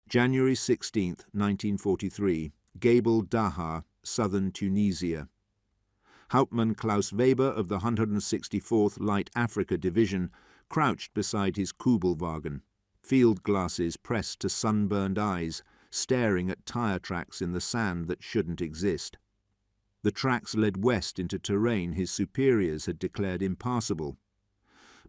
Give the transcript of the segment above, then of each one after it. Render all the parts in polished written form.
January 16, 1943, Gabel Dahar, southern Tunisia. Hauptmann Klaus Weber of the 164th Light Afrika Division crouched beside his Kubelwagen, field glasses pressed to sunburned eyes, staring at tire tracks in the sand that shouldn't exist. The tracks led west into terrain his superiors had declared impassable.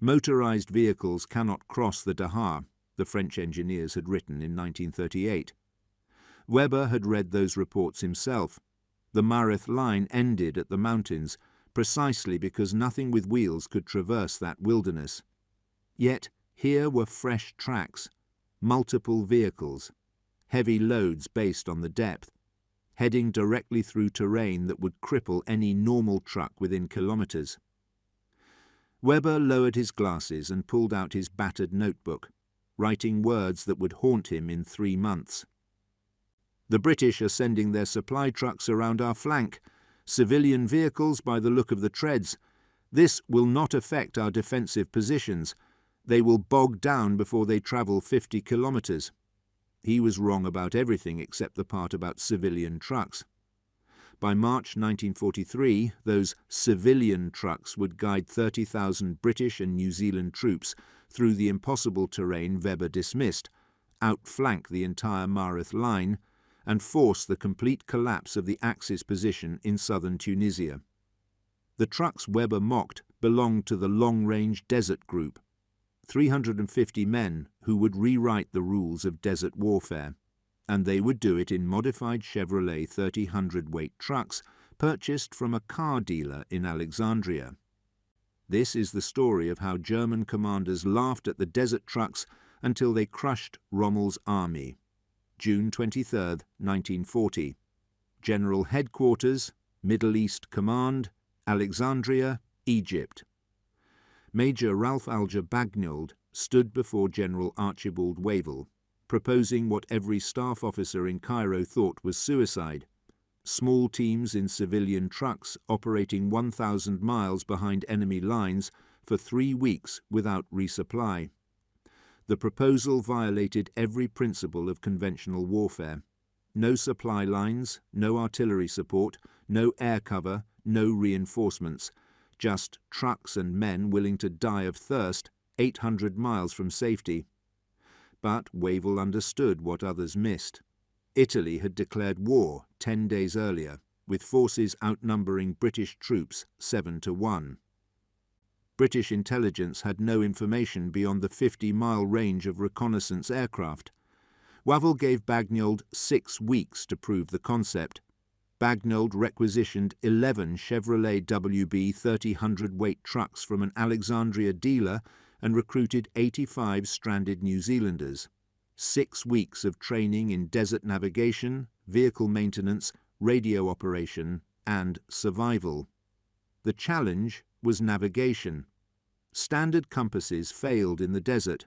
Motorized vehicles cannot cross the Dahar, the French engineers had written in 1938. Weber had read those reports himself. The Mareth Line ended at the mountains, precisely because nothing with wheels could traverse that wilderness. Yet here were fresh tracks, multiple vehicles, heavy loads based on the depth, heading directly through terrain that would cripple any normal truck within kilometers. Weber lowered his glasses and pulled out his battered notebook, writing words that would haunt him in 3 months. The British are sending their supply trucks around our flank, civilian vehicles by the look of the treads. This will not affect our defensive positions. They will bog down before they travel 50 kilometers. He was wrong about everything except the part about civilian trucks. By March 1943, those civilian trucks would guide 30,000 British and New Zealand troops through the impossible terrain Weber dismissed, outflank the entire Mareth Line, and force the complete collapse of the Axis position in southern Tunisia. The trucks Weber mocked belonged to the long-range desert group, 350 men who would rewrite the rules of desert warfare, and they would do it in modified Chevrolet 30-hundredweight trucks purchased from a car dealer in Alexandria. This is the story of how German commanders laughed at the desert trucks until they crushed Rommel's army. June 23, 1940. General Headquarters, Middle East Command, Alexandria, Egypt. Major Ralph Alger Bagnold stood before General Archibald Wavell, proposing what every staff officer in Cairo thought was suicide: small teams in civilian trucks operating 1,000 miles behind enemy lines for 3 weeks without resupply. The proposal violated every principle of conventional warfare. No supply lines, no artillery support, no air cover, no reinforcements, just trucks and men willing to die of thirst 800 miles from safety. But Wavell understood what others missed. Italy had declared war 10 days earlier, with forces outnumbering British troops 7-1. British intelligence had no information beyond the 50-mile range of reconnaissance aircraft. Wavell gave Bagnold 6 weeks to prove the concept. Bagnold requisitioned 11 Chevrolet WB 30-hundredweight trucks from an Alexandria dealer and recruited 85 stranded New Zealanders. 6 weeks of training in desert navigation, vehicle maintenance, radio operation, and survival. The challenge was navigation. Standard compasses failed in the desert.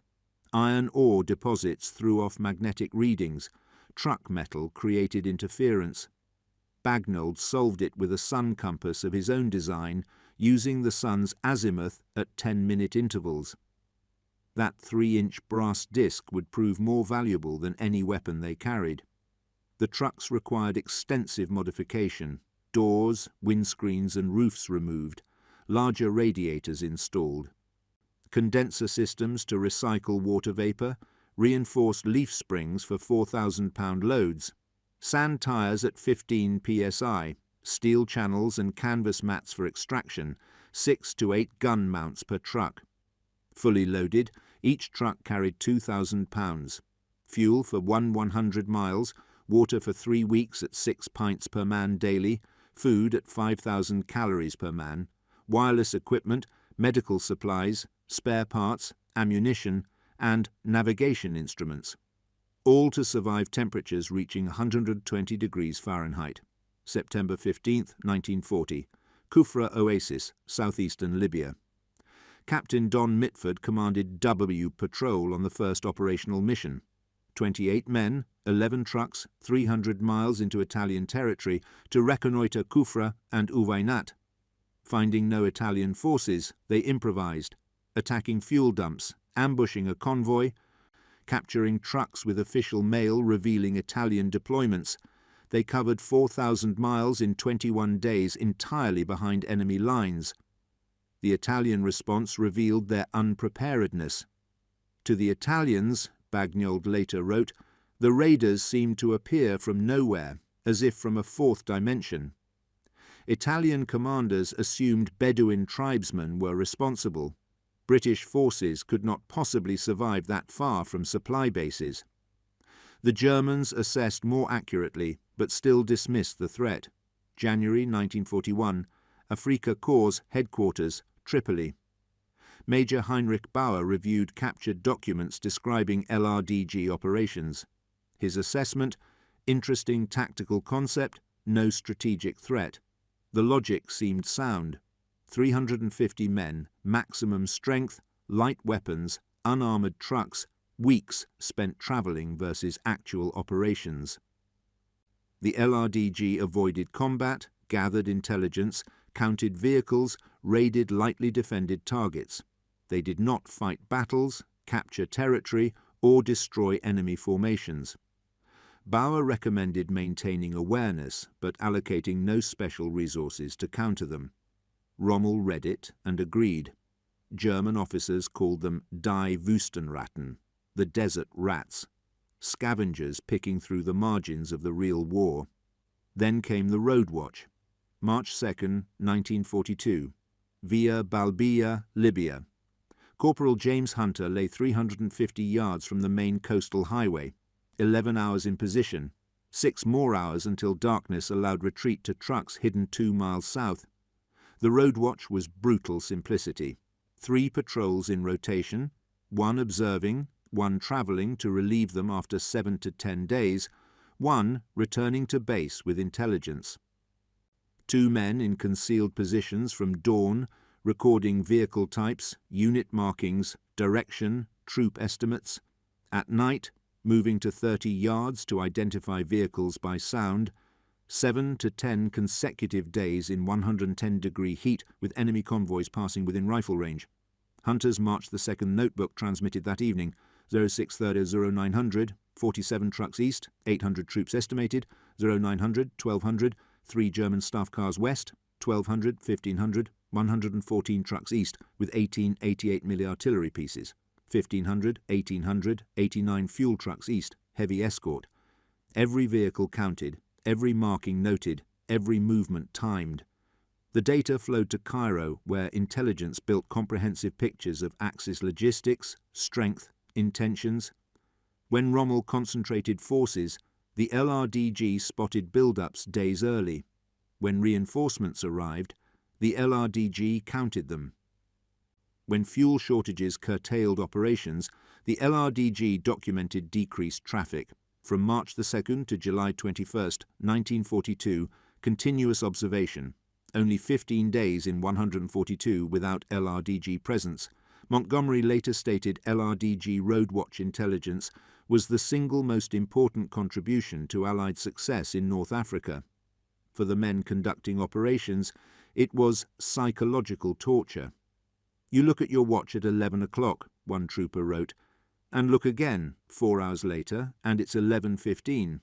Iron ore deposits threw off magnetic readings. Truck metal created interference. Bagnold solved it with a sun compass of his own design, using the sun's azimuth at 10-minute intervals. That 3-inch brass disc would prove more valuable than any weapon they carried. The trucks required extensive modification: doors, windscreens and roofs removed, larger radiators installed, condenser systems to recycle water vapor, reinforced leaf springs for 4,000-pound loads, sand tires at 15 psi, steel channels and canvas mats for extraction, 6 to 8 gun mounts per truck. Fully loaded, each truck carried 2,000 pounds. Fuel for 100 miles, water for 3 weeks at 6 pints per man daily, food at 5,000 calories per man, wireless equipment, medical supplies, spare parts, ammunition, and navigation instruments. All to survive temperatures reaching 120 degrees Fahrenheit. September 15, 1940. Kufra Oasis, southeastern Libya. Captain Don Mitford commanded W Patrol on the first operational mission. 28 men, 11 trucks, 300 miles into Italian territory to reconnoitre Kufra and Uwainat. Finding no Italian forces, they improvised, attacking fuel dumps, ambushing a convoy, capturing trucks with official mail revealing Italian deployments. They covered 4,000 miles in 21 days entirely behind enemy lines. The Italian response revealed their unpreparedness. To the Italians, Bagnold later wrote, the raiders seemed to appear from nowhere, as if from a fourth dimension. Italian commanders assumed Bedouin tribesmen were responsible. British forces could not possibly survive that far from supply bases. The Germans assessed more accurately, but still dismissed the threat. January 1941, Afrika Korps headquarters, Tripoli. Major Heinrich Bauer reviewed captured documents describing LRDG operations. His assessment: interesting tactical concept, no strategic threat. The logic seemed sound. 350 men, maximum strength, light weapons, unarmored trucks, weeks spent travelling versus actual operations. The LRDG avoided combat, gathered intelligence, counted vehicles, raided lightly defended targets. They did not fight battles, capture territory, or destroy enemy formations. Bauer recommended maintaining awareness, but allocating no special resources to counter them. Rommel read it and agreed. German officers called them Die Wüstenratten, the desert rats, scavengers picking through the margins of the real war. Then came the Road Watch. March 2, 1942, via Balbia, Libya. Corporal James Hunter lay 350 yards from the main coastal highway, 11 hours in position, 6 more hours until darkness allowed retreat to trucks hidden 2 miles south. The Road Watch was brutal simplicity. 3 patrols in rotation, 1 observing, 1 travelling to relieve them after 7 to 10 days, 1 returning to base with intelligence. 2 men in concealed positions from dawn, recording vehicle types, unit markings, direction, troop estimates. At night, moving to 30 yards to identify vehicles by sound. 7 to 10 consecutive days in 110-degree heat with enemy convoys passing within rifle range. Hunter's March the 2nd notebook transmitted that evening: 0630-0900, 47 trucks east, 800 troops estimated, 0900, 1200, 3 German staff cars west, 1200, 1500, 114 trucks east with 18 88mm artillery pieces, 1500, 1800, 89 fuel trucks east, heavy escort. Every vehicle counted, every marking noted, every movement timed. The data flowed to Cairo, where intelligence built comprehensive pictures of Axis logistics, strength, intentions. When Rommel concentrated forces, the LRDG spotted build-ups days early. When reinforcements arrived, the LRDG counted them. When fuel shortages curtailed operations, the LRDG documented decreased traffic. From March 2 to July 21, 1942, continuous observation. Only 15 days in 142 without LRDG presence. Montgomery later stated LRDG Road Watch intelligence was the single most important contribution to Allied success in North Africa. For the men conducting operations, it was psychological torture. "You look at your watch at 11 o'clock, one trooper wrote, and look again 4 hours later, and it's 11:15.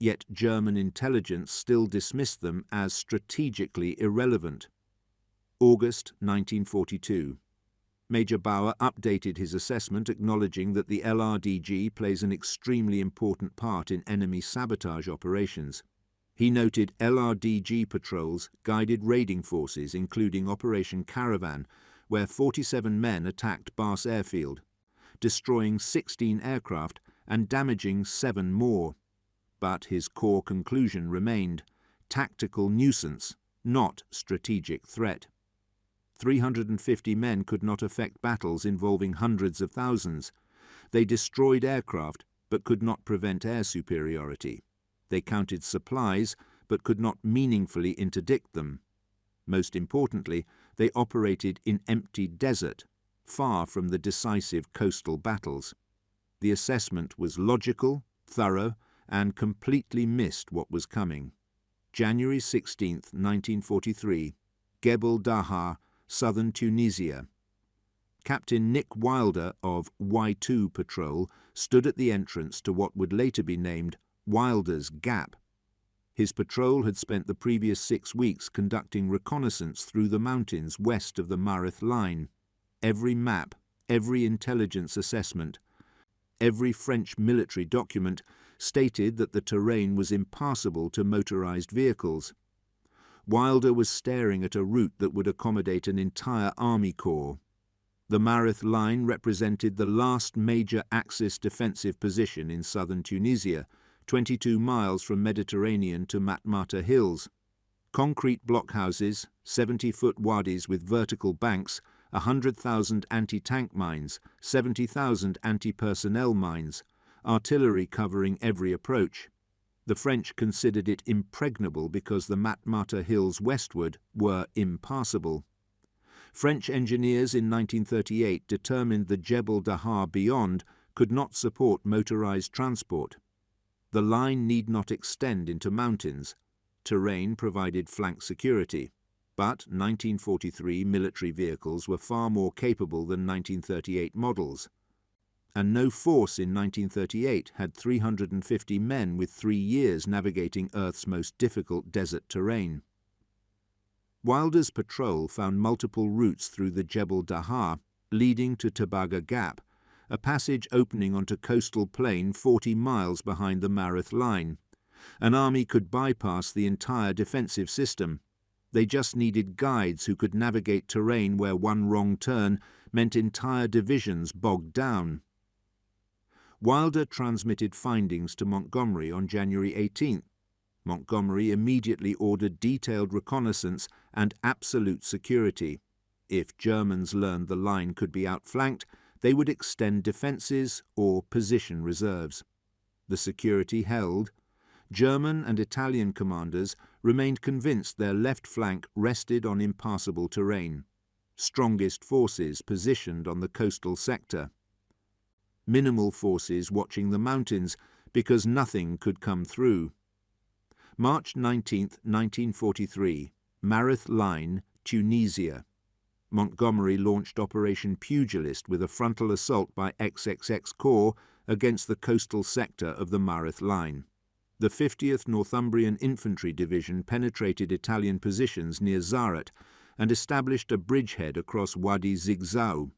Yet German intelligence still dismissed them as strategically irrelevant. August 1942. Major Bauer updated his assessment, acknowledging that the LRDG plays an extremely important part in enemy sabotage operations. He noted LRDG patrols guided raiding forces, including Operation Caravan, where 47 men attacked Bas Airfield, destroying 16 aircraft and damaging 7 more. But his core conclusion remained: tactical nuisance, not strategic threat. 350 men could not affect battles involving hundreds of thousands. They destroyed aircraft, but could not prevent air superiority. They counted supplies, but could not meaningfully interdict them. Most importantly, they operated in empty desert, far from the decisive coastal battles. The assessment was logical, thorough, and completely missed what was coming. January 16, 1943, Gebel Dahar, southern Tunisia. Captain Nick Wilder of Y2 Patrol stood at the entrance to what would later be named Wilder's Gap. His patrol had spent the previous 6 weeks conducting reconnaissance through the mountains west of the Mareth Line. Every map, every intelligence assessment, every French military document stated that the terrain was impassable to motorized vehicles. Wilder was staring at a route that would accommodate an entire army corps. The Mareth Line represented the last major Axis defensive position in southern Tunisia, 22 miles from Mediterranean to Matmata Hills. Concrete blockhouses, 70-foot wadis with vertical banks, 100,000 anti-tank mines, 70,000 anti-personnel mines, artillery covering every approach. The French considered it impregnable because the Matmata Hills westward were impassable. French engineers in 1938 determined the Jebel Dahar beyond could not support motorized transport. The line need not extend into mountains. Terrain provided flank security. But 1943 military vehicles were far more capable than 1938 models. And no force in 1938 had 350 men with 3 years navigating Earth's most difficult desert terrain. Wilder's patrol found multiple routes through the Jebel Dahar, leading to Tabaga Gap, a passage opening onto coastal plain 40 miles behind the Mareth Line. An army could bypass the entire defensive system. They just needed guides who could navigate terrain where one wrong turn meant entire divisions bogged down. Wilder transmitted findings to Montgomery on January 18th. Montgomery immediately ordered detailed reconnaissance and absolute security. If Germans learned the line could be outflanked, they would extend defences or position reserves. The security held. German and Italian commanders remained convinced their left flank rested on impassable terrain. Strongest forces positioned on the coastal sector. Minimal forces watching the mountains because nothing could come through. March 19, 1943, Mareth Line, Tunisia. Montgomery launched Operation Pugilist with a frontal assault by XXX Corps against the coastal sector of the Mareth Line. The 50th Northumbrian Infantry Division penetrated Italian positions near Zarat and established a bridgehead across Wadi Zigzao.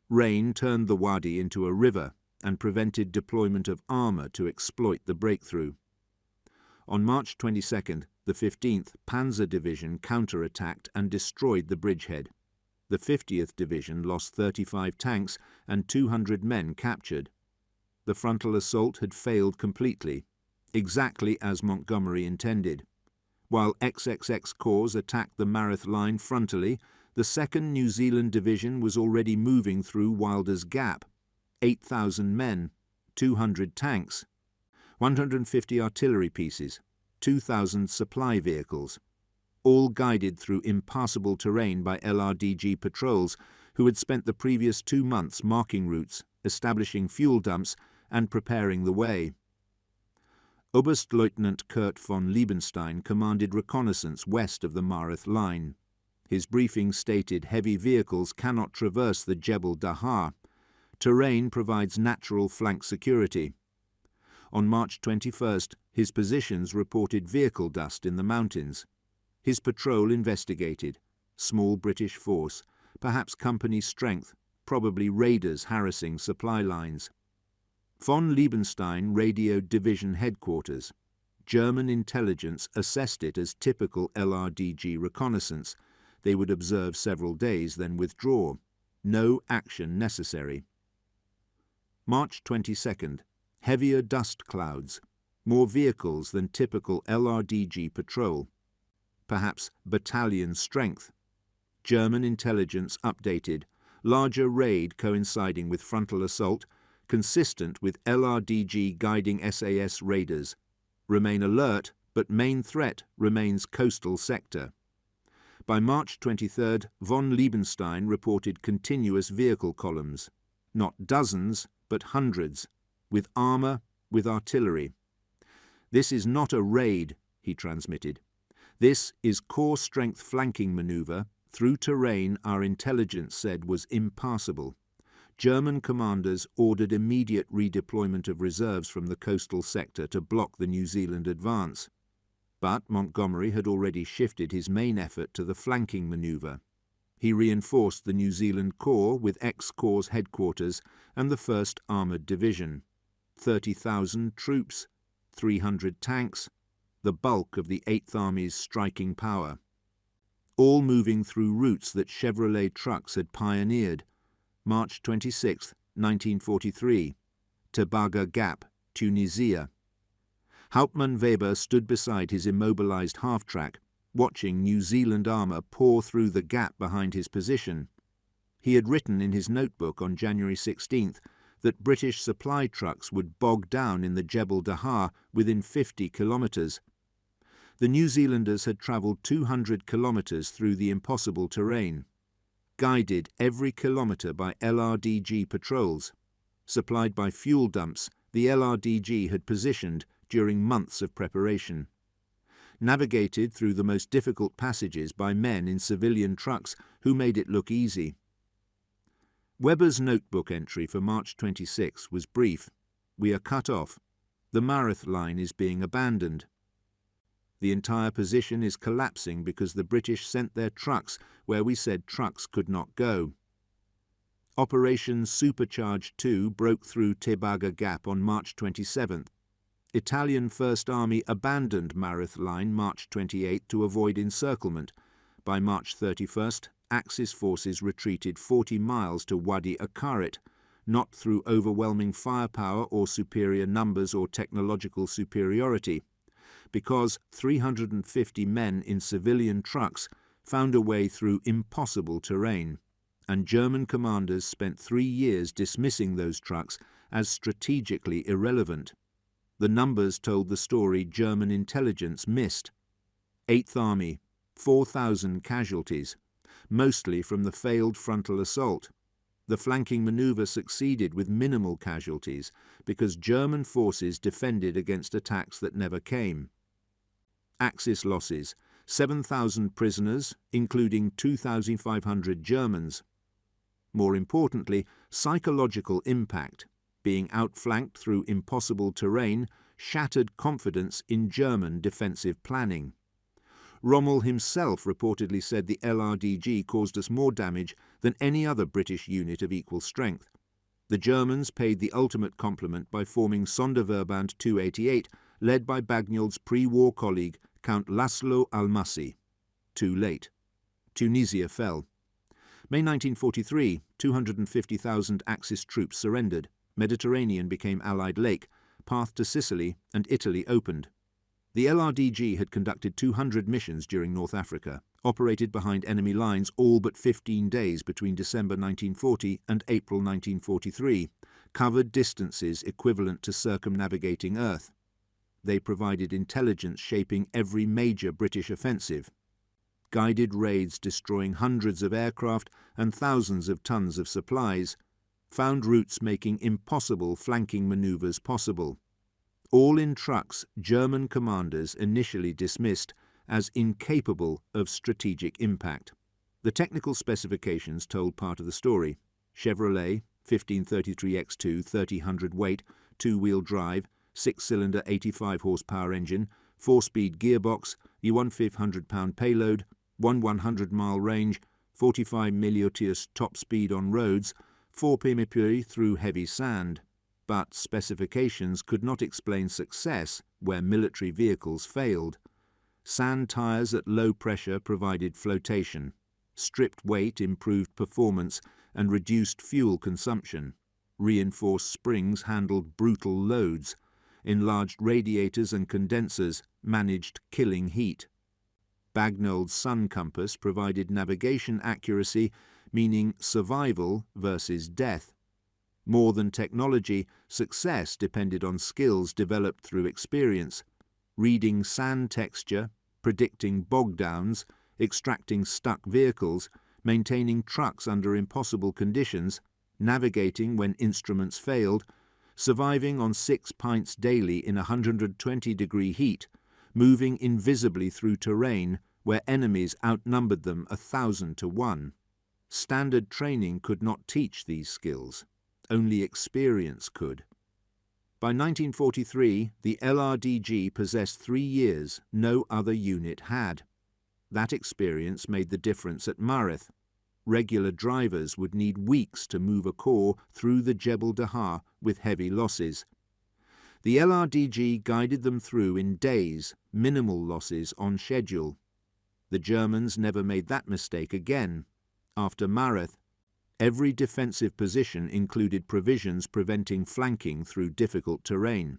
Rain turned the wadi into a river and prevented deployment of armour to exploit the breakthrough. On March 22nd, the 15th Panzer Division counterattacked and destroyed the bridgehead. The 50th Division lost 35 tanks and 200 men captured. The frontal assault had failed completely, exactly as Montgomery intended. While XXX Corps attacked the Mareth Line frontally, the 2nd New Zealand Division was already moving through Wilder's Gap. 8,000 men, 200 tanks, 150 artillery pieces, 2,000 supply vehicles, all guided through impassable terrain by LRDG patrols who had spent the previous 2 months marking routes, establishing fuel dumps, and preparing the way. Oberstleutnant Kurt von Liebenstein commanded reconnaissance west of the Mareth Line. His briefing stated heavy vehicles cannot traverse the Jebel Dahar. Terrain provides natural flank security. On March 21st, his positions reported vehicle dust in the mountains. His patrol investigated. Small British force, perhaps company strength, probably raiders harassing supply lines. Von Liebenstein radioed division headquarters. German intelligence assessed it as typical LRDG reconnaissance. They would observe several days, then withdraw. No action necessary. March 22nd. Heavier dust clouds. More vehicles than typical LRDG patrol. Perhaps battalion strength. German intelligence updated. Larger raid coinciding with frontal assault, consistent with LRDG guiding SAS raiders. Remain alert, but main threat remains coastal sector. By March 23rd, von Liebenstein reported continuous vehicle columns. Not dozens, but hundreds, with armour, with artillery. This is not a raid, he transmitted. This is core strength flanking manoeuvre through terrain our intelligence said was impassable. German commanders ordered immediate redeployment of reserves from the coastal sector to block the New Zealand advance. But Montgomery had already shifted his main effort to the flanking manoeuvre. He reinforced the New Zealand Corps with ex-Corps headquarters and the 1st Armoured Division, 30,000 troops, 300 tanks, the bulk of the 8th Army's striking power, all moving through routes that Chevrolet trucks had pioneered. March 26, 1943, Tebaga Gap, Tunisia. Hauptmann Weber stood beside his immobilized half-track, watching New Zealand armour pour through the gap behind his position. He had written in his notebook on January 16th that British supply trucks would bog down in the Jebel Dahar within 50 kilometres. The New Zealanders had travelled 200 kilometres through the impossible terrain, guided every kilometre by LRDG patrols. Supplied by fuel dumps, the LRDG had positioned during months of preparation. Navigated through the most difficult passages by men in civilian trucks who made it look easy. Weber's notebook entry for March 26 was brief. "We are cut off. The Mareth Line is being abandoned. The entire position is collapsing because the British sent their trucks where we said trucks could not go." Operation Supercharged 2 broke through Tebaga Gap on March 27th. Italian First Army abandoned Mareth Line March 28 to avoid encirclement. By March 31st, Axis forces retreated 40 miles to Wadi Akarit, not through overwhelming firepower or superior numbers or technological superiority, because 350 men in civilian trucks found a way through impossible terrain, and German commanders spent 3 years dismissing those trucks as strategically irrelevant. The numbers told the story German intelligence missed. 8th Army, 4,000 casualties, mostly from the failed frontal assault. The flanking manoeuvre succeeded with minimal casualties because German forces defended against attacks that never came. Axis losses, 7,000 prisoners, including 2,500 Germans. More importantly, psychological impact. Being outflanked through impossible terrain shattered confidence in German defensive planning. Rommel himself reportedly said the LRDG caused us more damage than any other British unit of equal strength. The Germans paid the ultimate compliment by forming Sonderverband 288, led by Bagnol's pre-war colleague Count Laszlo Almasi. Too late. Tunisia fell. May 1943, 250,000 Axis troops surrendered. Mediterranean became Allied lake, path to Sicily and Italy opened. The LRDG had conducted 200 missions during North Africa, operated behind enemy lines all but 15 days between December 1940 and April 1943, covered distances equivalent to circumnavigating Earth. They provided intelligence shaping every major British offensive. Guided raids destroying hundreds of aircraft and thousands of tons of supplies, found routes making impossible flanking manoeuvres possible. All in trucks German commanders initially dismissed as incapable of strategic impact. The technical specifications told part of the story. Chevrolet, 1533X2, 30 hundredweight, two-wheel drive, 6-cylinder 85 horsepower engine, 4-speed gearbox, a 1/500-pound payload, 100-mile range, 45 milliotors top speed on roads, 4 pmi through heavy sand. But specifications could not explain success where military vehicles failed. Sand tyres at low pressure provided flotation. Stripped weight improved performance and reduced fuel consumption. Reinforced springs handled brutal loads. Enlarged radiators and condensers managed killing heat. Bagnol's sun compass provided navigation accuracy, meaning survival versus death. More than technology, success depended on skills developed through experience. Reading sand texture, predicting bog downs, extracting stuck vehicles, maintaining trucks under impossible conditions, navigating when instruments failed, surviving on 6 pints daily in 120-degree heat, moving invisibly through terrain where enemies outnumbered them 1,000 to 1. Standard training could not teach these skills. Only experience could. By 1943, the LRDG possessed 3 years no other unit had. That experience made the difference at Mareth. Regular drivers would need weeks to move a corps through the Jebel Dahar with heavy losses. The LRDG guided them through in days, minimal losses on schedule. The Germans never made that mistake again. After Mareth, every defensive position included provisions preventing flanking through difficult terrain.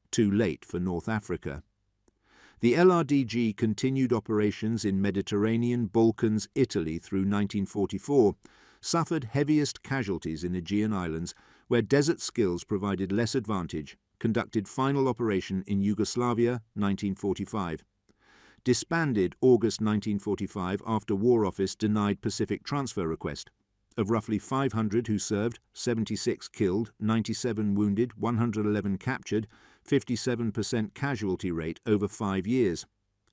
Too late for North Africa. The LRDG continued operations in Mediterranean, Balkans, Italy through 1944, suffered heaviest casualties in Aegean Islands, where desert skills provided less advantage, conducted final operation in Yugoslavia, 1945. Disbanded August 1945 after War Office denied Pacific transfer request. Of roughly 500 who served, 76 killed, 97 wounded, 111 captured, 57% casualty rate over 5 years,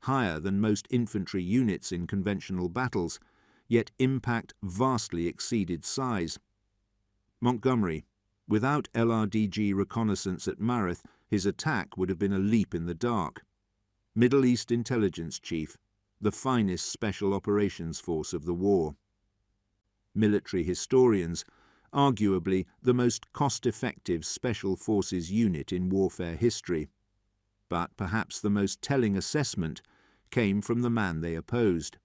higher than most infantry units in conventional battles, yet impact vastly exceeded size. Montgomery. Without LRDG reconnaissance at Mareth, his attack would have been a leap in the dark. Middle East Intelligence Chief, the finest special operations force of the war. Military historians, arguably the most cost-effective special forces unit in warfare history. But perhaps the most telling assessment came from the man they opposed.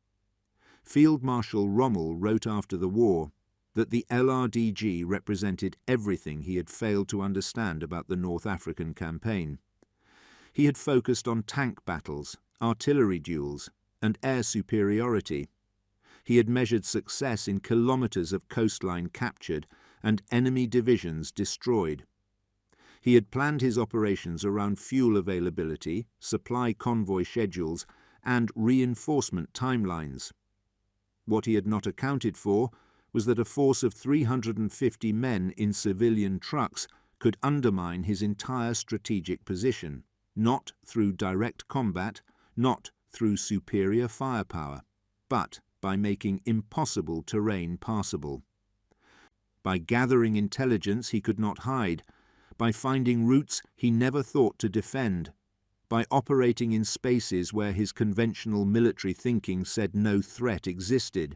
Field Marshal Rommel wrote after the war that the LRDG represented everything he had failed to understand about the North African campaign. He had focused on tank battles, artillery duels, and air superiority. He had measured success in kilometers of coastline captured and enemy divisions destroyed. He had planned his operations around fuel availability, supply convoy schedules, and reinforcement timelines. What he had not accounted for was that a force of 350 men in civilian trucks could undermine his entire strategic position, not through direct combat, not through superior firepower, but by making impossible terrain passable. By gathering intelligence he could not hide, by finding routes he never thought to defend, by operating in spaces where his conventional military thinking said no threat existed.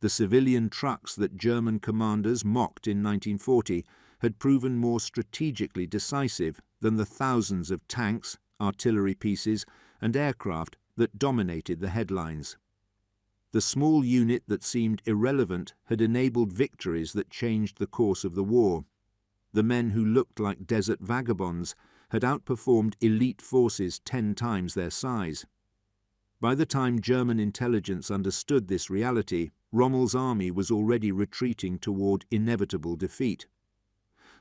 The civilian trucks that German commanders mocked in 1940 had proven more strategically decisive than the thousands of tanks, artillery pieces, and aircraft that dominated the headlines. The small unit that seemed irrelevant had enabled victories that changed the course of the war. The men who looked like desert vagabonds had outperformed elite forces 10 times their size. By the time German intelligence understood this reality, Rommel's army was already retreating toward inevitable defeat.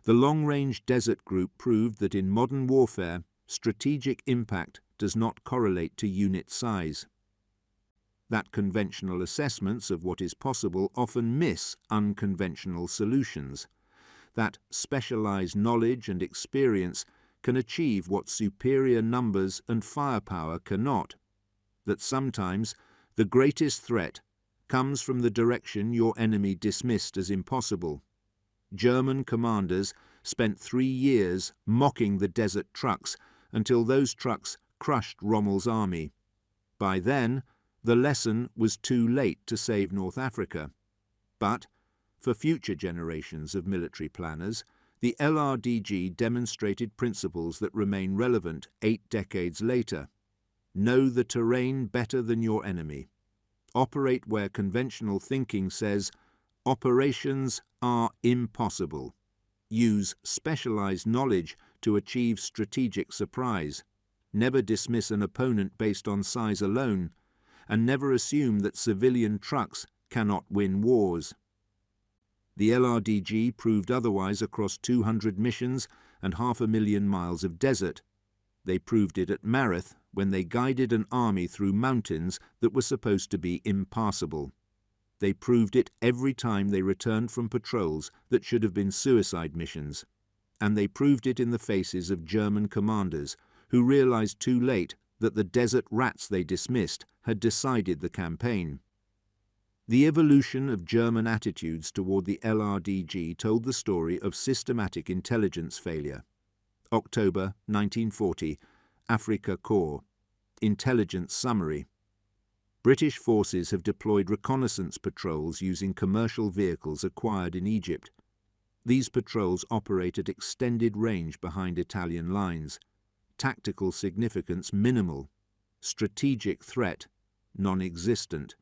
The long-range desert group proved that in modern warfare, strategic impact does not correlate to unit size. That conventional assessments of what is possible often miss unconventional solutions. That specialized knowledge and experience can achieve what superior numbers and firepower cannot. That sometimes the greatest threat comes from the direction your enemy dismissed as impossible. German commanders spent 3 years mocking the desert trucks until those trucks crushed Rommel's army. By then, the lesson was too late to save North Africa. But, for future generations of military planners, the LRDG demonstrated principles that remain relevant 8 decades later. Know the terrain better than your enemy. Operate where conventional thinking says, operations are impossible. Use specialized knowledge to achieve strategic surprise. Never dismiss an opponent based on size alone, and never assume that civilian trucks cannot win wars. The LRDG proved otherwise across 200 missions and 500,000 miles of desert. They proved it at Mareth when they guided an army through mountains that were supposed to be impassable. They proved it every time they returned from patrols that should have been suicide missions. And they proved it in the faces of German commanders who realized too late that the desert rats they dismissed had decided the campaign. The evolution of German attitudes toward the LRDG told the story of systematic intelligence failure. October 1940, Afrika Korps. Intelligence summary. British forces have deployed reconnaissance patrols using commercial vehicles acquired in Egypt. These patrols operate at extended range behind Italian lines. Tactical significance minimal. Strategic threat non-existent.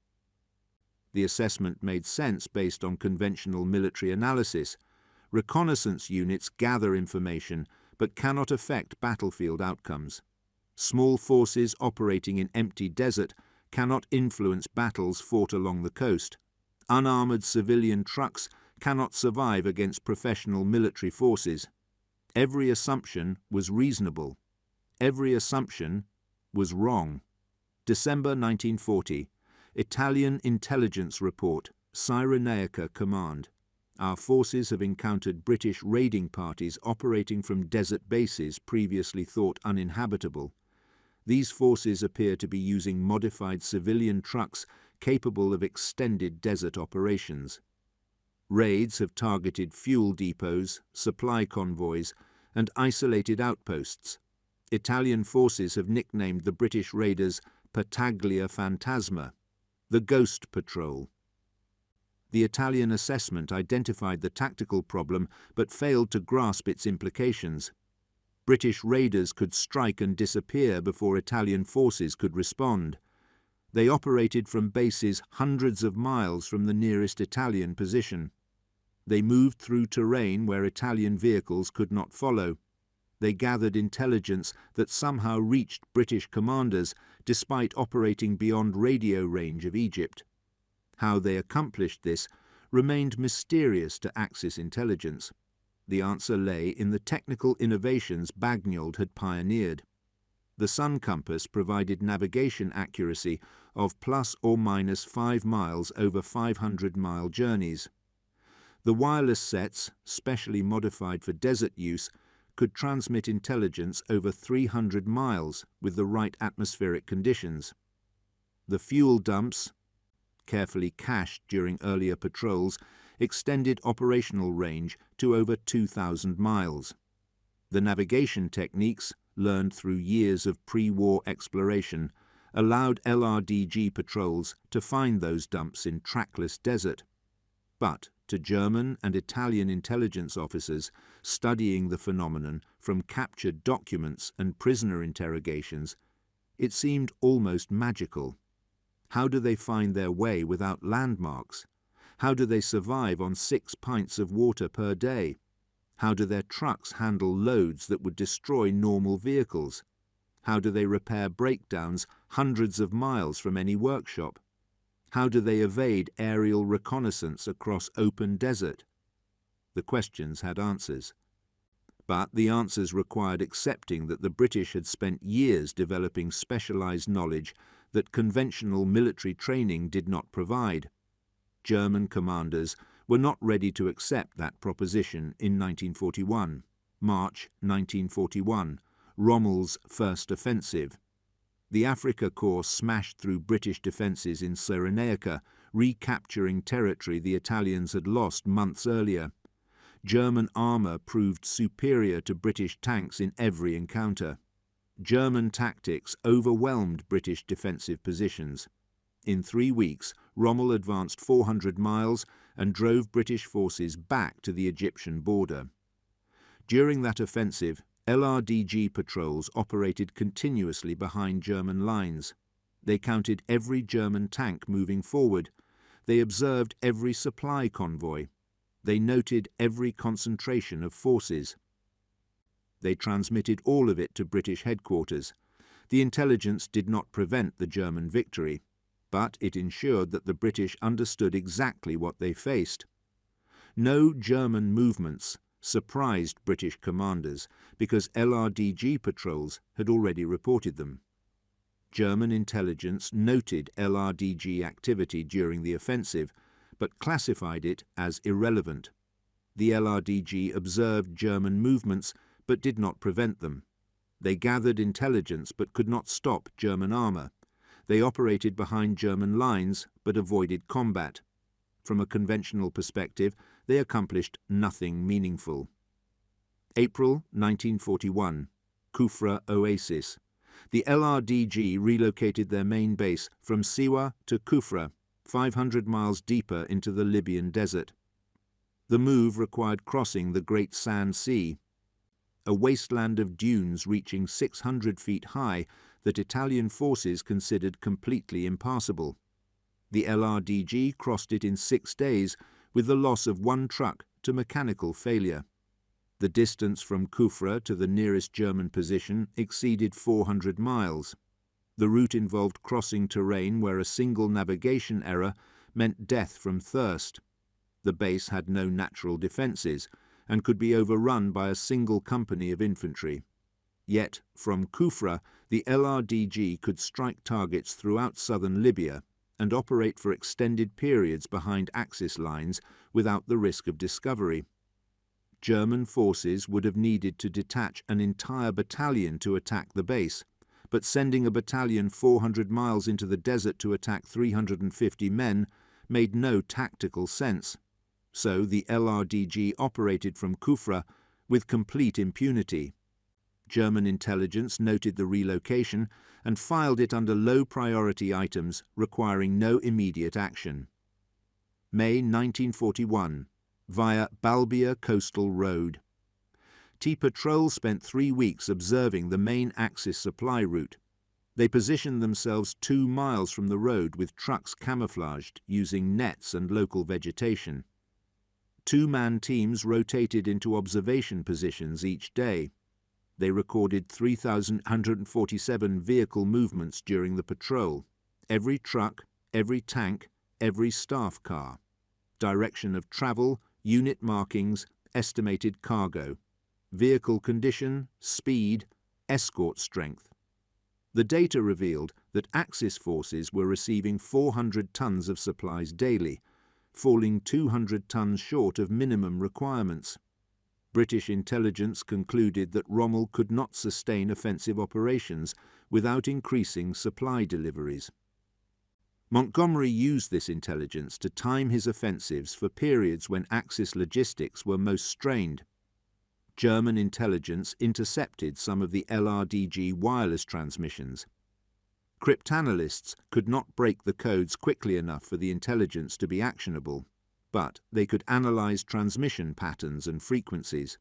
The assessment made sense based on conventional military analysis. Reconnaissance units gather information but cannot affect battlefield outcomes. Small forces operating in empty desert cannot influence battles fought along the coast. Unarmored civilian trucks cannot survive against professional military forces. Every assumption was reasonable. Every assumption was wrong. December 1940. Italian intelligence report, Cyrenaica Command. Our forces have encountered British raiding parties operating from desert bases previously thought uninhabitable. These forces appear to be using modified civilian trucks capable of extended desert operations. Raids have targeted fuel depots, supply convoys, and isolated outposts. Italian forces have nicknamed the British raiders Battaglia Fantasma, the Ghost Patrol. The Italian assessment identified the tactical problem but failed to grasp its implications. British raiders could strike and disappear before Italian forces could respond. They operated from bases hundreds of miles from the nearest Italian position. They moved through terrain where Italian vehicles could not follow. They gathered intelligence that somehow reached British commanders despite operating beyond radio range of Egypt. How they accomplished this remained mysterious to Axis intelligence. The answer lay in the technical innovations Bagnold had pioneered. The sun compass provided navigation accuracy of plus or minus 5 miles over 500-mile journeys. The wireless sets, specially modified for desert use, could transmit intelligence over 300 miles with the right atmospheric conditions. The fuel dumps, carefully cached during earlier patrols, extended operational range to over 2,000 miles. The navigation techniques, learned through years of pre-war exploration, allowed LRDG patrols to find those dumps in trackless desert. But to German and Italian intelligence officers studying the phenomenon from captured documents and prisoner interrogations, it seemed almost magical. How do they find their way without landmarks? How do they survive on 6 pints of water per day? How do their trucks handle loads that would destroy normal vehicles? How do they repair breakdowns hundreds of miles from any workshop? How do they evade aerial reconnaissance across open desert? The questions had answers. But the answers required accepting that the British had spent years developing specialized knowledge that conventional military training did not provide. German commanders were not ready to accept that proposition in 1941, March 1941, Rommel's first offensive. The Afrika Korps smashed through British defences in Cyrenaica, recapturing territory the Italians had lost months earlier. German armour proved superior to British tanks in every encounter. German tactics overwhelmed British defensive positions. In 3 weeks, Rommel advanced 400 miles and drove British forces back to the Egyptian border. During that offensive, LRDG patrols operated continuously behind German lines. They counted every German tank moving forward. They observed every supply convoy. They noted every concentration of forces. They transmitted all of it to British headquarters. The intelligence did not prevent the German victory, but it ensured that the British understood exactly what they faced. No German movements surprised British commanders because LRDG patrols had already reported them. German intelligence noted LRDG activity during the offensive, but classified it as irrelevant. The LRDG observed German movements but did not prevent them. They gathered intelligence but could not stop German armour. They operated behind German lines but avoided combat. From a conventional perspective, they accomplished nothing meaningful. April 1941. Kufra Oasis. The LRDG relocated their main base from Siwa to Kufra, 500 miles deeper into the Libyan desert. The move required crossing the Great Sand Sea, a wasteland of dunes reaching 600 feet high that Italian forces considered completely impassable. The LRDG crossed it in 6 days with the loss of 1 truck to mechanical failure. The distance from Kufra to the nearest German position exceeded 400 miles. The route involved crossing terrain where a single navigation error meant death from thirst. The base had no natural defences and could be overrun by a single company of infantry. Yet, from Kufra, the LRDG could strike targets throughout southern Libya and operate for extended periods behind Axis lines without the risk of discovery. German forces would have needed to detach an entire battalion to attack the base, but sending a battalion 400 miles into the desert to attack 350 men made no tactical sense. So the LRDG operated from Kufra with complete impunity. German intelligence noted the relocation and filed it under low-priority items requiring no immediate action. May 1941. Via Balbia Coastal Road. T-Patrol spent 3 weeks observing the main Axis supply route. They positioned themselves 2 miles from the road with trucks camouflaged using nets and local vegetation. 2-man teams rotated into observation positions each day. They recorded 3,147 vehicle movements during the patrol. Every truck, every tank, every staff car. Direction of travel, unit markings, estimated cargo, vehicle condition, speed, escort strength. The data revealed that Axis forces were receiving 400 tons of supplies daily, falling 200 tons short of minimum requirements. British intelligence concluded that Rommel could not sustain offensive operations without increasing supply deliveries. Montgomery used this intelligence to time his offensives for periods when Axis logistics were most strained. German intelligence intercepted some of the LRDG wireless transmissions. Cryptanalysts could not break the codes quickly enough for the intelligence to be actionable, but they could analyze transmission patterns and frequencies.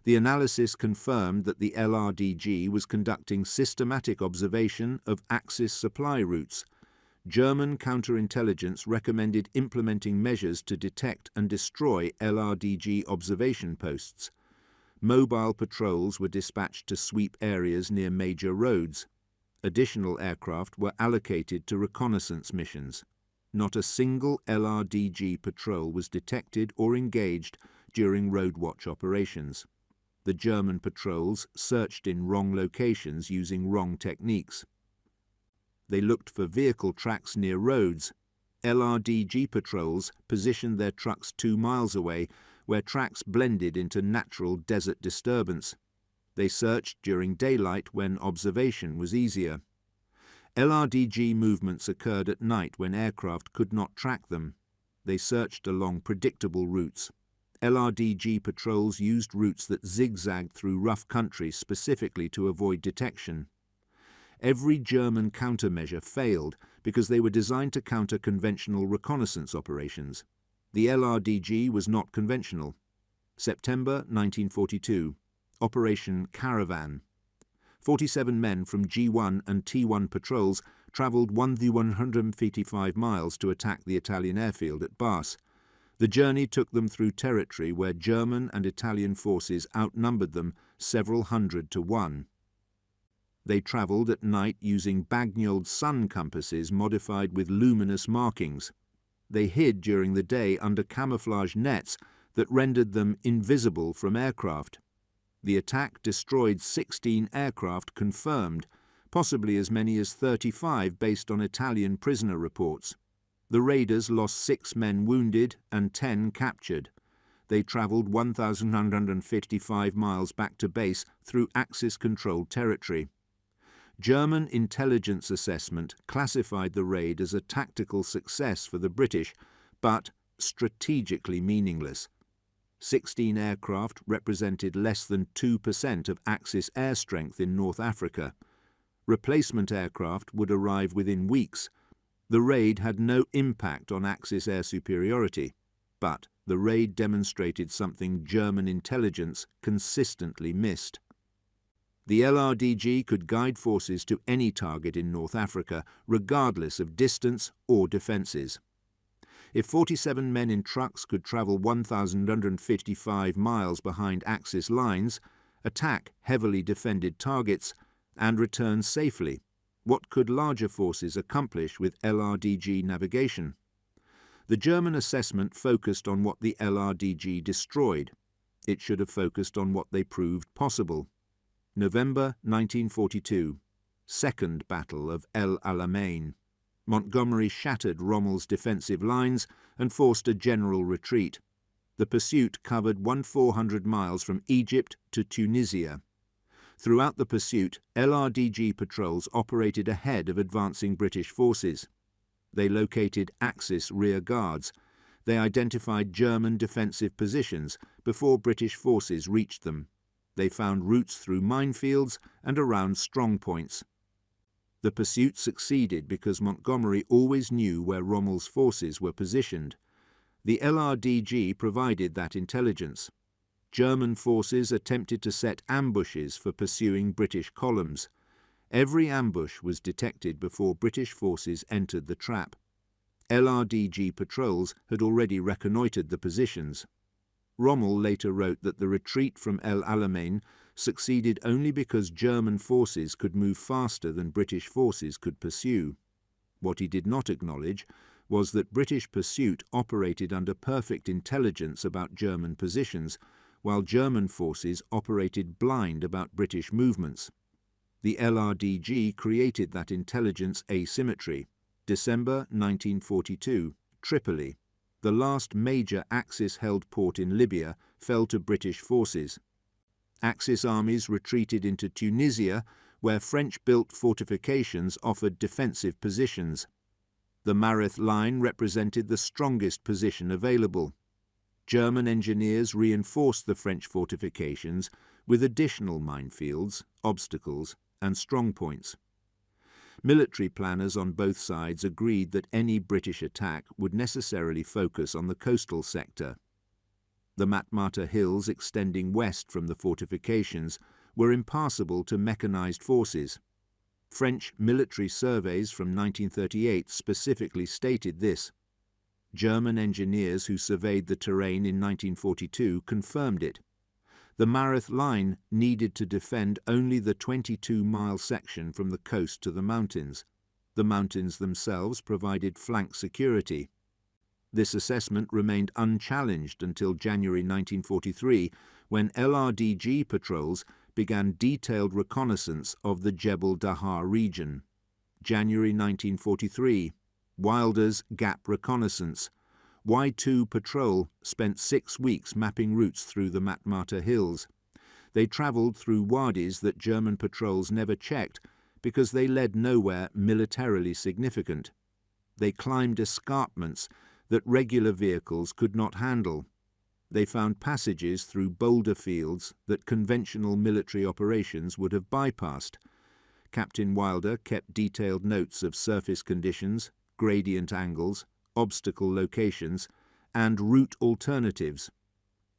The analysis confirmed that the LRDG was conducting systematic observation of Axis supply routes. German counterintelligence recommended implementing measures to detect and destroy LRDG observation posts. Mobile patrols were dispatched to sweep areas near major roads. Additional aircraft were allocated to reconnaissance missions. Not a single LRDG patrol was detected or engaged during roadwatch operations. The German patrols searched in wrong locations using wrong techniques. They looked for vehicle tracks near roads. LRDG patrols positioned their trucks 2 miles away, where tracks blended into natural desert disturbance. They searched during daylight when observation was easier. LRDG movements occurred at night when aircraft could not track them. They searched along predictable routes. LRDG patrols used routes that zigzagged through rough country specifically to avoid detection. Every German countermeasure failed because they were designed to counter conventional reconnaissance operations. The LRDG was not conventional. September 1942. Operation Caravan. 47 men from G1 and T1 patrols travelled 155 miles to attack the Italian airfield at Bas. The journey took them through territory where German and Italian forces outnumbered them several hundred to 1. They travelled at night using Bagniold sun compasses modified with luminous markings. They hid during the day under camouflage nets that rendered them invisible from aircraft. The attack destroyed 16 aircraft confirmed, possibly as many as 35 based on Italian prisoner reports. The raiders lost 6 men wounded and 10 captured. They travelled 1,955 miles back to base through Axis-controlled territory. German intelligence assessment classified the raid as a tactical success for the British, but strategically meaningless. 16 aircraft represented less than 2% of Axis air strength in North Africa. Replacement aircraft would arrive within weeks. The raid had no impact on Axis air superiority, but the raid demonstrated something German intelligence consistently missed. The LRDG could guide forces to any target in North Africa, regardless of distance or defences. If 47 men in trucks could travel 1,155 miles behind Axis lines, attack heavily defended targets, and return safely, what could larger forces accomplish with LRDG navigation? The German assessment focused on what the LRDG destroyed. It should have focused on what they proved possible. November 1942, Second Battle of El Alamein. Montgomery shattered Rommel's defensive lines and forced a general retreat. The pursuit covered 1,400 miles from Egypt to Tunisia. Throughout the pursuit, LRDG patrols operated ahead of advancing British forces. They located Axis rear guards. They identified German defensive positions before British forces reached them. They found routes through minefields and around strongpoints. The pursuit succeeded because Montgomery always knew where Rommel's forces were positioned. The LRDG provided that intelligence. German forces attempted to set ambushes for pursuing British columns. Every ambush was detected before British forces entered the trap. LRDG patrols had already reconnoitred the positions. Rommel later wrote that the retreat from El Alamein succeeded only because German forces could move faster than British forces could pursue. What he did not acknowledge was that British pursuit operated under perfect intelligence about German positions, while German forces operated blind about British movements. The LRDG created that intelligence asymmetry. December 1942, Tripoli. The last major Axis-held port in Libya fell to British forces. Axis armies retreated into Tunisia, where French-built fortifications offered defensive positions. The Mareth Line represented the strongest position available. German engineers reinforced the French fortifications with additional minefields, obstacles, and strongpoints. Military planners on both sides agreed that any British attack would necessarily focus on the coastal sector. The Matmata Hills extending west from the fortifications were impassable to mechanized forces. French military surveys from 1938 specifically stated this. German engineers who surveyed the terrain in 1942 confirmed it. The Mareth Line needed to defend only the 22-mile section from the coast to the mountains. The mountains themselves provided flank security. This assessment remained unchallenged until January 1943, when LRDG patrols began detailed reconnaissance of the Jebel Dahar region. January 1943, Wilder's Gap reconnaissance. Y2 Patrol spent 6 weeks mapping routes through the Matmata Hills. They travelled through wadis that German patrols never checked because they led nowhere militarily significant. They climbed escarpments that regular vehicles could not handle. They found passages through boulder fields that conventional military operations would have bypassed. Captain Wilder kept detailed notes of surface conditions, gradient angles, obstacle locations, and route alternatives.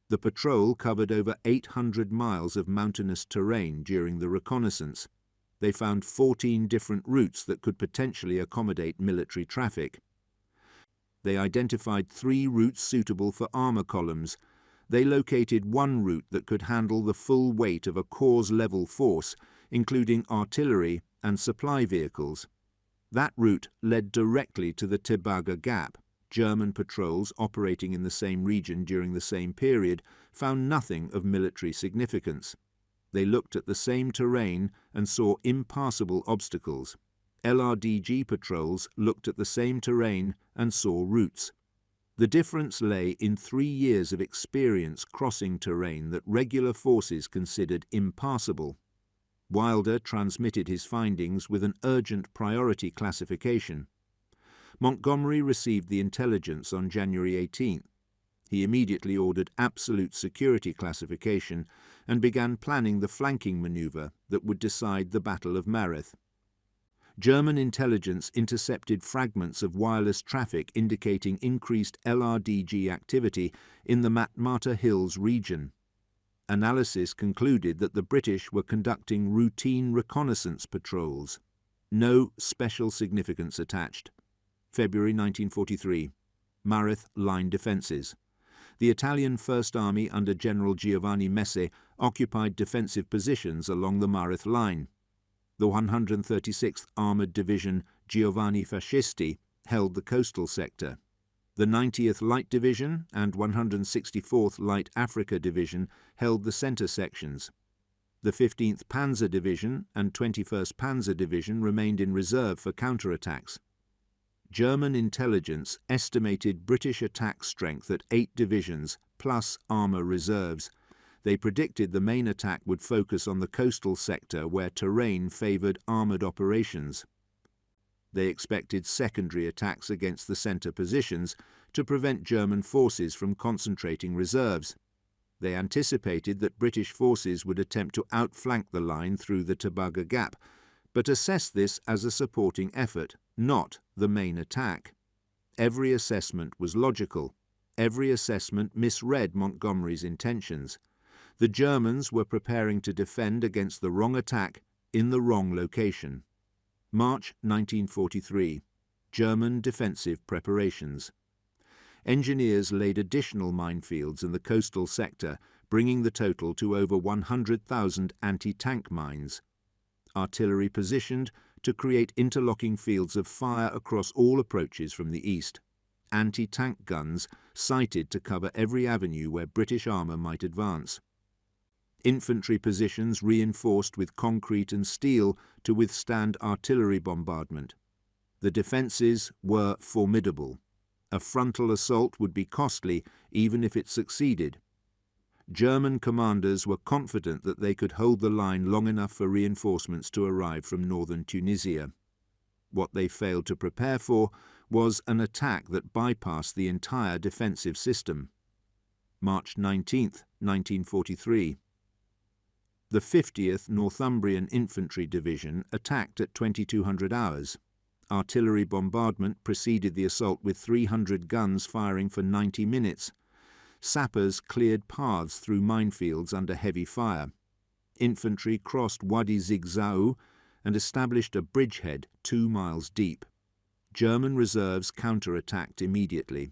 The patrol covered over 800 miles of mountainous terrain during the reconnaissance. They found 14 different routes that could potentially accommodate military traffic. They identified 3 routes suitable for armour columns. They located one route that could handle the full weight of a corps-level force, including artillery and supply vehicles. That route led directly to the Tebaga Gap. German patrols operating in the same region during the same period found nothing of military significance. They looked at the same terrain and saw impassable obstacles. LRDG patrols looked at the same terrain and saw routes. The difference lay in 3 years of experience crossing terrain that regular forces considered impassable. Wilder transmitted his findings with an urgent priority classification. Montgomery received the intelligence on January 18th. He immediately ordered absolute security classification and began planning the flanking maneuver that would decide the Battle of Mareth. German intelligence intercepted fragments of wireless traffic indicating increased LRDG activity in the Matmata Hills region. Analysis concluded that the British were conducting routine reconnaissance patrols. No special significance attached. February 1943. Mareth Line defences. The Italian First Army under General Giovanni Messe occupied defensive positions along the Mareth Line. The 136th Armoured Division Giovanni Fascisti held the coastal sector. The 90th Light Division and 164th Light Afrika Division held the centre sections. The 15th Panzer Division and 21st Panzer Division remained in reserve for counterattacks. German intelligence estimated British attack strength at 8 divisions plus armour reserves. They predicted the main attack would focus on the coastal sector where terrain favoured armoured operations. They expected secondary attacks against the centre positions to prevent German forces from concentrating reserves. They anticipated that British forces would attempt to outflank the line through the Tebaga Gap, but assessed this as a supporting effort, not the main attack. Every assessment was logical. Every assessment misread Montgomery's intentions. The Germans were preparing to defend against the wrong attack in the wrong location. March 1943. German defensive preparations. Engineers laid additional minefields in the coastal sector, bringing the total to over 100,000 anti-tank mines. Artillery positioned to create interlocking fields of fire across all approaches from the east. Anti-tank guns sighted to cover every avenue where British armour might advance. Infantry positions reinforced with concrete and steel to withstand artillery bombardment. The defences were formidable. A frontal assault would be costly even if it succeeded. German commanders were confident that they could hold the line long enough for reinforcements to arrive from northern Tunisia. What they failed to prepare for was an attack that bypassed the entire defensive system. March 19, 1943. The 50th Northumbrian Infantry Division attacked at 2200 hours. Artillery bombardment preceded the assault with 300 guns firing for 90 minutes. Sappers cleared paths through minefields under heavy fire. Infantry crossed Wadi Zigzau and established a bridgehead 2 miles deep. German reserves counterattacked immediately.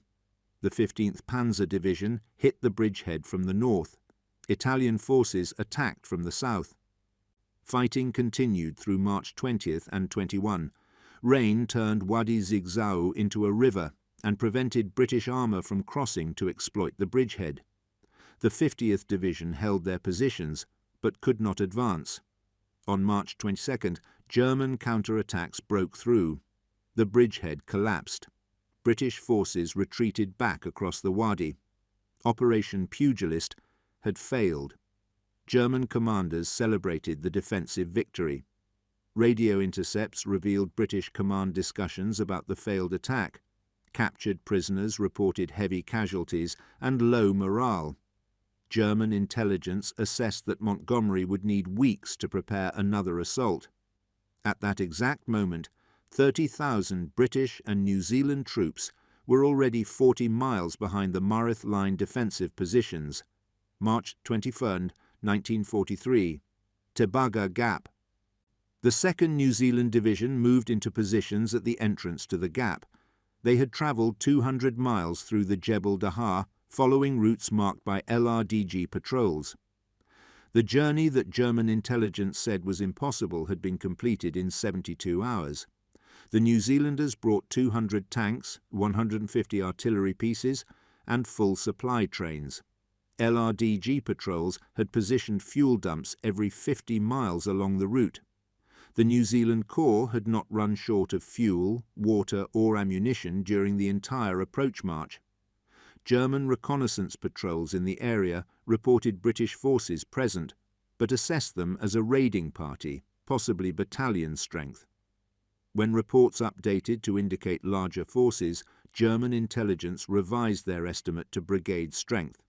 The 15th Panzer Division hit the bridgehead from the north. Italian forces attacked from the south. Fighting continued through March 20th and 21. Rain turned Wadi Zigzau into a river and prevented British armour from crossing to exploit the bridgehead. The 50th Division held their positions, but could not advance. On March 22nd, German counterattacks broke through. The bridgehead collapsed. British forces retreated back across the Wadi. Operation Pugilist had failed. German commanders celebrated the defensive victory. Radio intercepts revealed British command discussions about the failed attack. Captured prisoners reported heavy casualties and low morale. German intelligence assessed that Montgomery would need weeks to prepare another assault. At that exact moment, 30,000 British and New Zealand troops were already 40 miles behind the Mareth Line defensive positions. March 21, 1943. Tebaga Gap. The 2nd New Zealand Division moved into positions at the entrance to the gap. They had travelled 200 miles through the Jebel Dahar, following routes marked by LRDG patrols. The journey that German intelligence said was impossible had been completed in 72 hours. The New Zealanders brought 200 tanks, 150 artillery pieces, and full supply trains. LRDG patrols had positioned fuel dumps every 50 miles along the route. The New Zealand Corps had not run short of fuel, water or ammunition during the entire approach march. German reconnaissance patrols in the area reported British forces present, but assessed them as a raiding party, possibly battalion strength. When reports updated to indicate larger forces, German intelligence revised their estimate to brigade strength.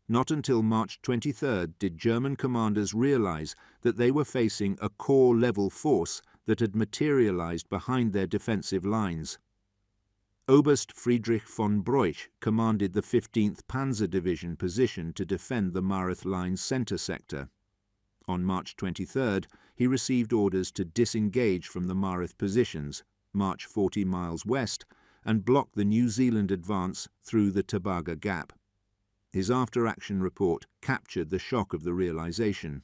Not until March 23rd did German commanders realize that they were facing a corps-level force that had materialized behind their defensive lines. Oberst Friedrich von Broich commanded the 15th Panzer Division positioned to defend the Mareth Line's center sector. On March 23rd, he received orders to disengage from the Mareth positions, march 40 miles west, and block the New Zealand advance through the Tobago Gap. His after-action report captured the shock of the realization.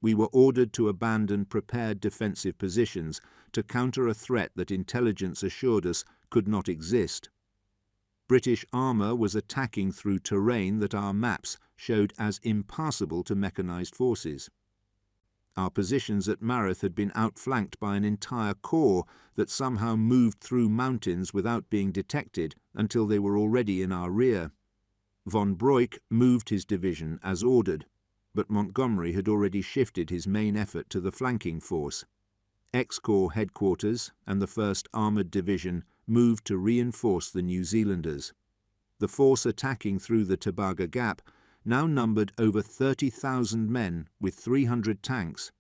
We were ordered to abandon prepared defensive positions to counter a threat that intelligence assured us could not exist. British armour was attacking through terrain that our maps showed as impassable to mechanized forces. Our positions at Mareth had been outflanked by an entire corps that somehow moved through mountains without being detected until they were already in our rear. Von Broich moved his division as ordered, but Montgomery had already shifted his main effort to the flanking force. X-Corps headquarters and the 1st Armoured Division moved to reinforce the New Zealanders. The force attacking through the Tobago Gap now numbered over 30,000 men with 300 tanks.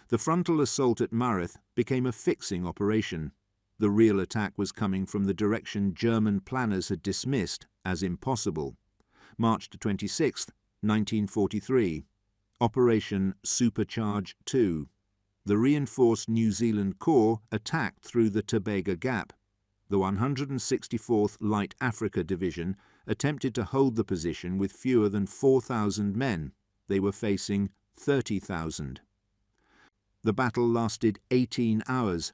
The frontal assault at Mareth became a fixing operation. The real attack was coming from the direction German planners had dismissed as impossible. March 26, 1943. Operation Supercharge 2. The reinforced New Zealand Corps attacked through the Tobago Gap. The 164th Light Afrika Division attempted to hold the position with fewer than 4,000 men. They were facing 30,000. The battle lasted 18 hours.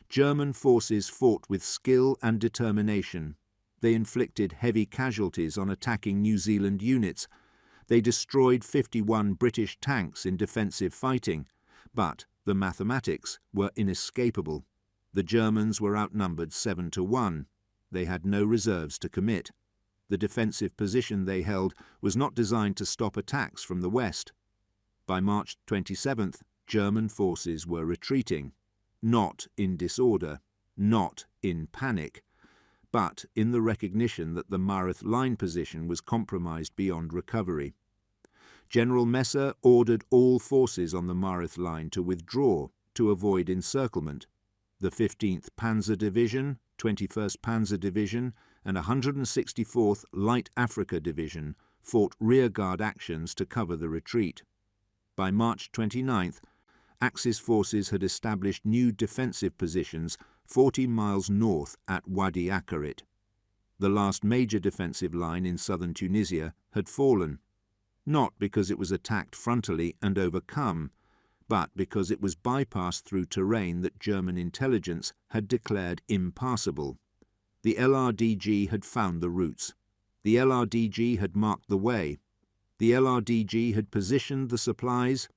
German forces fought with skill and determination. They inflicted heavy casualties on attacking New Zealand units. They destroyed 51 British tanks in defensive fighting, but the mathematics were inescapable. The Germans were outnumbered 7-1. They had no reserves to commit. The defensive position they held was not designed to stop attacks from the west. By March 27th, German forces were retreating, not in disorder, not in panic, but in the recognition that the Mareth Line position was compromised beyond recovery. General Messer ordered all forces on the Mareth Line to withdraw to avoid encirclement. The 15th Panzer Division, 21st Panzer Division, and 164th Light Afrika Division fought rearguard actions to cover the retreat. By March 29th, Axis forces had established new defensive positions 40 miles north at Wadi Akarit. The last major defensive line in southern Tunisia had fallen, not because it was attacked frontally and overcome, but because it was bypassed through terrain that German intelligence had declared impassable. The LRDG had found the routes. The LRDG had marked the way. The LRDG had positioned the supplies.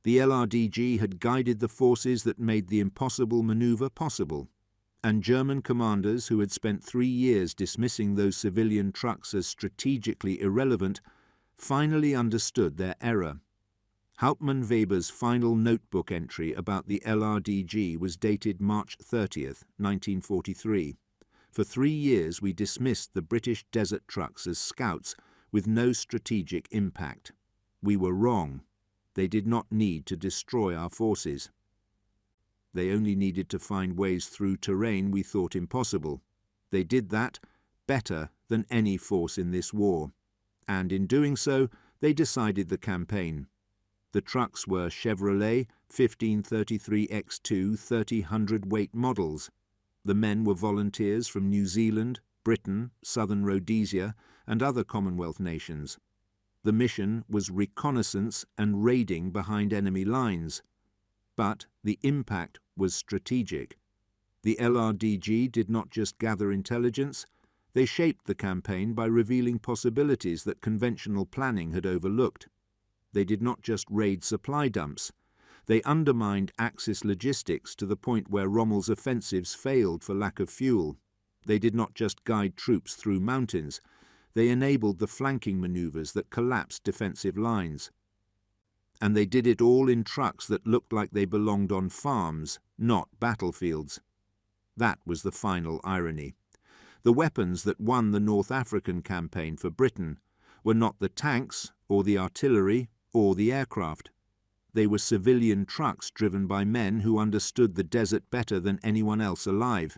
The LRDG had guided the forces that made the impossible maneuver possible. And German commanders who had spent 3 years dismissing those civilian trucks as strategically irrelevant finally understood their error. Hauptmann Weber's final notebook entry about the LRDG was dated March 30th, 1943. For 3 years we dismissed the British desert trucks as scouts with no strategic impact. We were wrong. They did not need to destroy our forces. They only needed to find ways through terrain we thought impossible. They did that better than any force in this war. And in doing so, they decided the campaign. The trucks were Chevrolet 1533X2 30 hundredweight models. The men were volunteers from New Zealand, Britain, Southern Rhodesia, and other Commonwealth nations. The mission was reconnaissance and raiding behind enemy lines. But the impact was strategic. The LRDG did not just gather intelligence, they shaped the campaign by revealing possibilities that conventional planning had overlooked. They did not just raid supply dumps. They undermined Axis logistics to the point where Rommel's offensives failed for lack of fuel. They did not just guide troops through mountains. They enabled the flanking maneuvers that collapsed defensive lines. and they did it all in trucks that looked like they belonged on farms, not battlefields. That was the final irony. The weapons that won the North African campaign for Britain were not the tanks or the artillery or the aircraft. They were civilian trucks driven by men who understood the desert better than anyone else alive,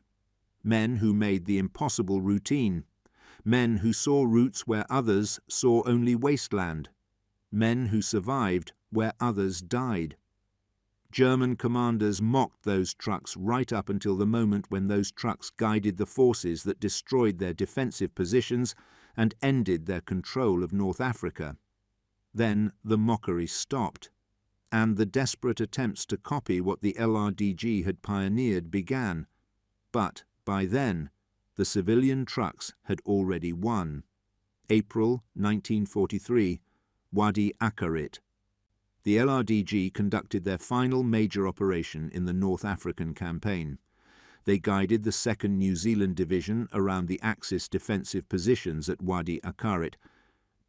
men who made the impossible routine, men who saw routes where others saw only wasteland, men who survived where others died. German commanders mocked those trucks right up until the moment when those trucks guided the forces that destroyed their defensive positions and ended their control of North Africa. Then the mockery stopped, and the desperate attempts to copy what the LRDG had pioneered began. But by then, the civilian trucks had already won. April 1943, Wadi Akarit. The LRDG conducted their final major operation in the North African campaign. They guided the 2nd New Zealand Division around the Axis defensive positions at Wadi Akarit,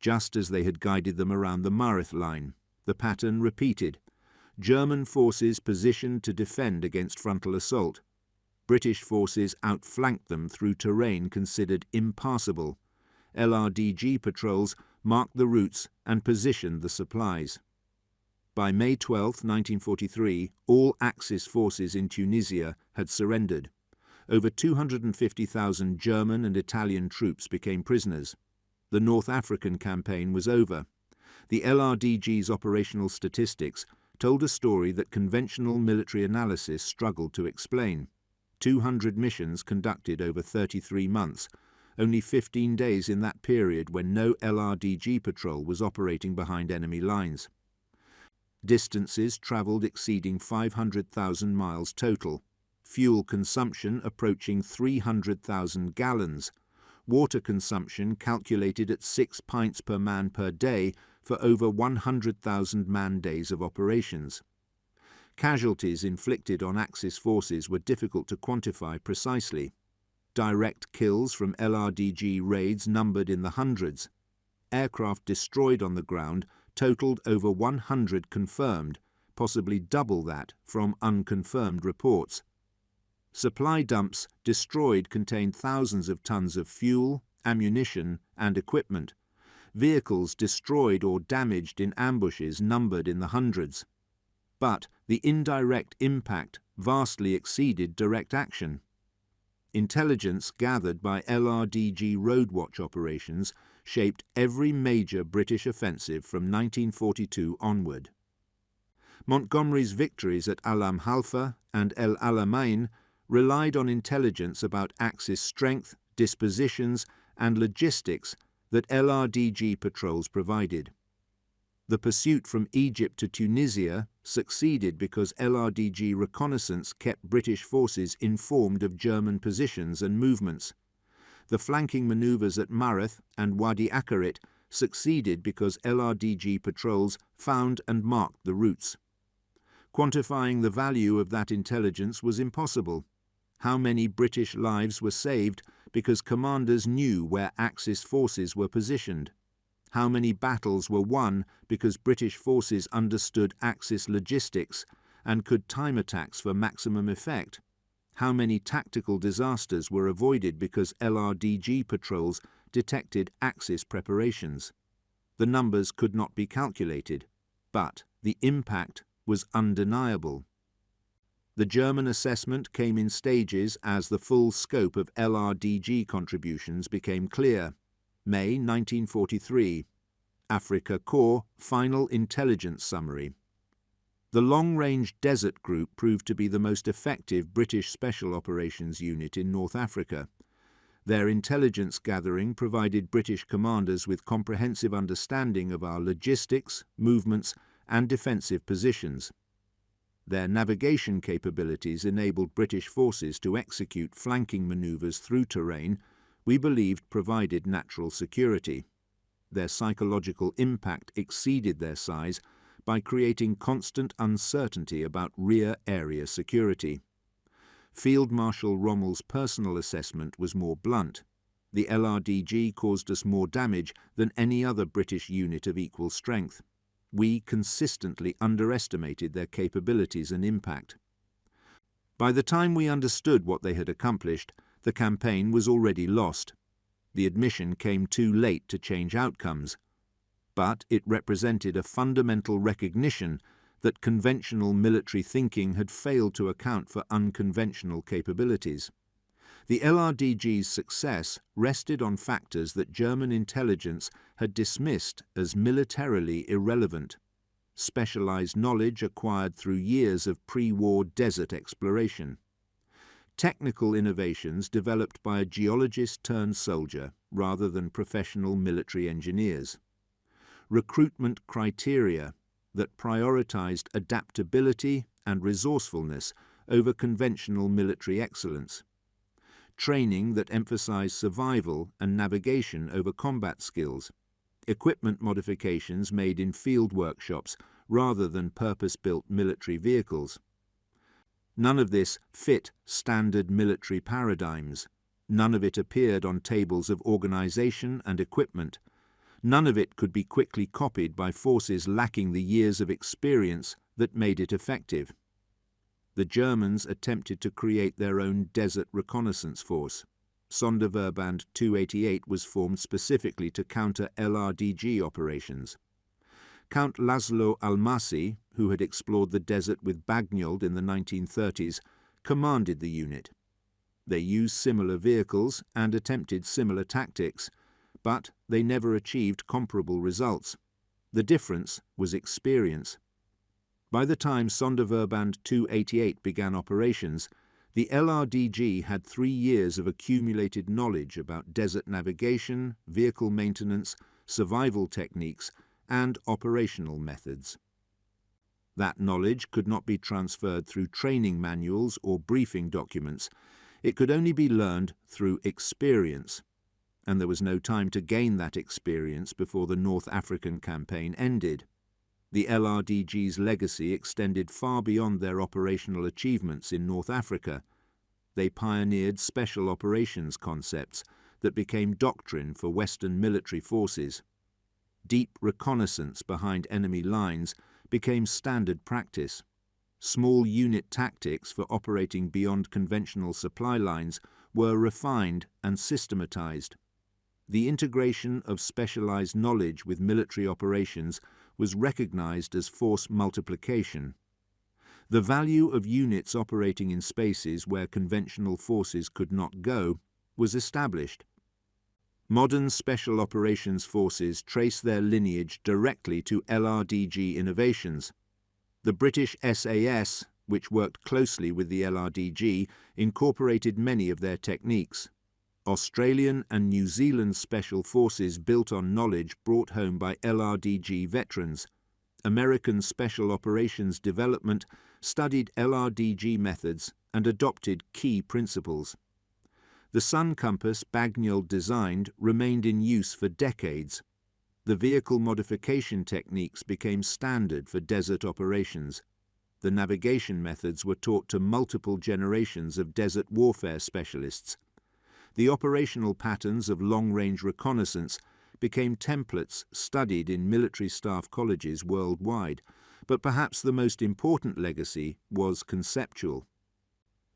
just as they had guided them around the Mareth Line. The pattern repeated. German forces positioned to defend against frontal assault. British forces outflanked them through terrain considered impassable. LRDG patrols marked the routes and positioned the supplies. By May 12, 1943, all Axis forces in Tunisia had surrendered. Over 250,000 German and Italian troops became prisoners. The North African campaign was over. The LRDG's operational statistics told a story that conventional military analysis struggled to explain. 200 missions conducted over 33 months, only 15 days in that period when no LRDG patrol was operating behind enemy lines. Distances travelled exceeding 500,000 miles total, fuel consumption approaching 300,000 gallons, water consumption calculated at 6 pints per man per day for over 100,000 man-days of operations. Casualties inflicted on Axis forces were difficult to quantify precisely. Direct kills from LRDG raids numbered in the hundreds. Aircraft destroyed on the ground totaled over 100 confirmed, possibly double that from unconfirmed reports. Supply dumps destroyed contained thousands of tons of fuel, ammunition, and equipment. Vehicles destroyed or damaged in ambushes numbered in the hundreds. But the indirect impact vastly exceeded direct action. Intelligence gathered by LRDG roadwatch operations shaped every major British offensive from 1942 onward. Montgomery's victories at Alam Halfa and El Alamein relied on intelligence about Axis strength, dispositions, and logistics that LRDG patrols provided. The pursuit from Egypt to Tunisia succeeded because LRDG reconnaissance kept British forces informed of German positions and movements. The flanking manoeuvres at Mareth and Wadi Akarit succeeded because LRDG patrols found and marked the routes. Quantifying the value of that intelligence was impossible. How many British lives were saved because commanders knew where Axis forces were positioned? How many battles were won because British forces understood Axis logistics and could time attacks for maximum effect? How many tactical disasters were avoided because LRDG patrols detected Axis preparations? The numbers could not be calculated, but the impact was undeniable. The German assessment came in stages as the full scope of LRDG contributions became clear. May 1943. Afrika Korps Final Intelligence Summary. The Long-Range Desert Group proved to be the most effective British Special Operations unit in North Africa. Their intelligence gathering provided British commanders with comprehensive understanding of our logistics, movements, and defensive positions. Their navigation capabilities enabled British forces to execute flanking manoeuvres through terrain we believed provided natural security. Their psychological impact exceeded their size by creating constant uncertainty about rear area security. Field Marshal Rommel's personal assessment was more blunt. The LRDG caused us more damage than any other British unit of equal strength. we consistently underestimated their capabilities and impact. By the time we understood what they had accomplished, the campaign was already lost. The admission came too late to change outcomes, but it represented a fundamental recognition that conventional military thinking had failed to account for unconventional capabilities. The LRDG's success rested on factors that German intelligence had dismissed as militarily irrelevant: specialized knowledge acquired through years of pre-war desert exploration, technical innovations developed by a geologist-turned-soldier rather than professional military engineers, recruitment criteria that prioritized adaptability and resourcefulness over conventional military excellence, training that emphasized survival and navigation over combat skills, equipment modifications made in field workshops rather than purpose-built military vehicles. None of this fit standard military paradigms. None of it appeared on tables of organization and equipment. None of it could be quickly copied by forces lacking the years of experience that made it effective. The Germans attempted to create their own desert reconnaissance force. Sonderverband 288 was formed specifically to counter LRDG operations. Count Laszlo Almasi, who had explored the desert with Bagnold in the 1930s, commanded the unit. They used similar vehicles and attempted similar tactics, but they never achieved comparable results. The difference was experience. By the time Sonderverband 288 began operations, the LRDG had 3 years of accumulated knowledge about desert navigation, vehicle maintenance, survival techniques, and operational methods. That knowledge could not be transferred through training manuals or briefing documents. It could only be learned through experience, and there was no time to gain that experience before the North African campaign ended. The LRDG's legacy extended far beyond their operational achievements in North Africa. They pioneered special operations concepts that became doctrine for Western military forces. Deep reconnaissance behind enemy lines became standard practice. Small unit tactics for operating beyond conventional supply lines were refined and systematized. The integration of specialized knowledge with military operations was recognized as force multiplication. The value of units operating in spaces where conventional forces could not go was established. Modern special operations forces trace their lineage directly to LRDG innovations. The British SAS, which worked closely with the LRDG, incorporated many of their techniques. Australian and New Zealand special forces built on knowledge brought home by LRDG veterans. American Special Operations Development studied LRDG methods and adopted key principles. The sun compass Bagnold designed remained in use for decades. The vehicle modification techniques became standard for desert operations. The navigation methods were taught to multiple generations of desert warfare specialists. The operational patterns of long-range reconnaissance became templates studied in military staff colleges worldwide, but perhaps the most important legacy was conceptual.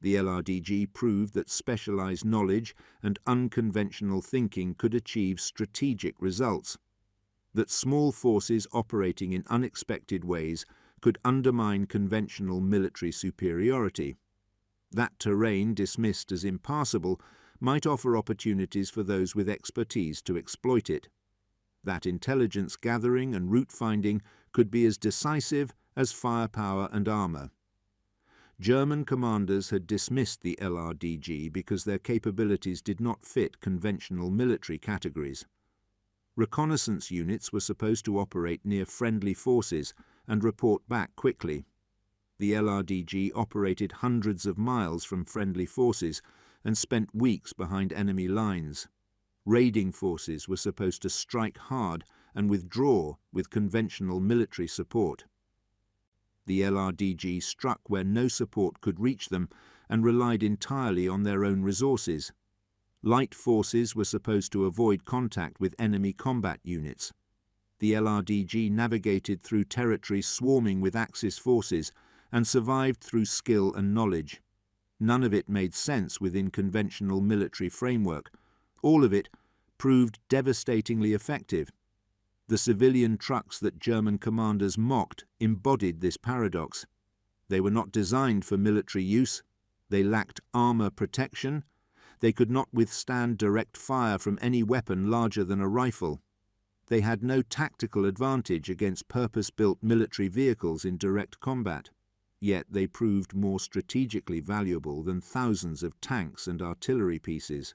The LRDG proved that specialized knowledge and unconventional thinking could achieve strategic results, that small forces operating in unexpected ways could undermine conventional military superiority. That terrain dismissed as impassable might offer opportunities for those with expertise to exploit it. That intelligence gathering and route finding could be as decisive as firepower and armor. German commanders had dismissed the LRDG because their capabilities did not fit conventional military categories. Reconnaissance units were supposed to operate near friendly forces and report back quickly. The LRDG operated hundreds of miles from friendly forces and spent weeks behind enemy lines. Raiding forces were supposed to strike hard and withdraw with conventional military support. The LRDG struck where no support could reach them and relied entirely on their own resources. Light forces were supposed to avoid contact with enemy combat units. The LRDG navigated through territory swarming with Axis forces and survived through skill and knowledge. None of it made sense within conventional military framework. All of it proved devastatingly effective. The civilian trucks that German commanders mocked embodied this paradox. They were not designed for military use. They lacked armor protection. They could not withstand direct fire from any weapon larger than a rifle. They had no tactical advantage against purpose-built military vehicles in direct combat. Yet they proved more strategically valuable than thousands of tanks and artillery pieces,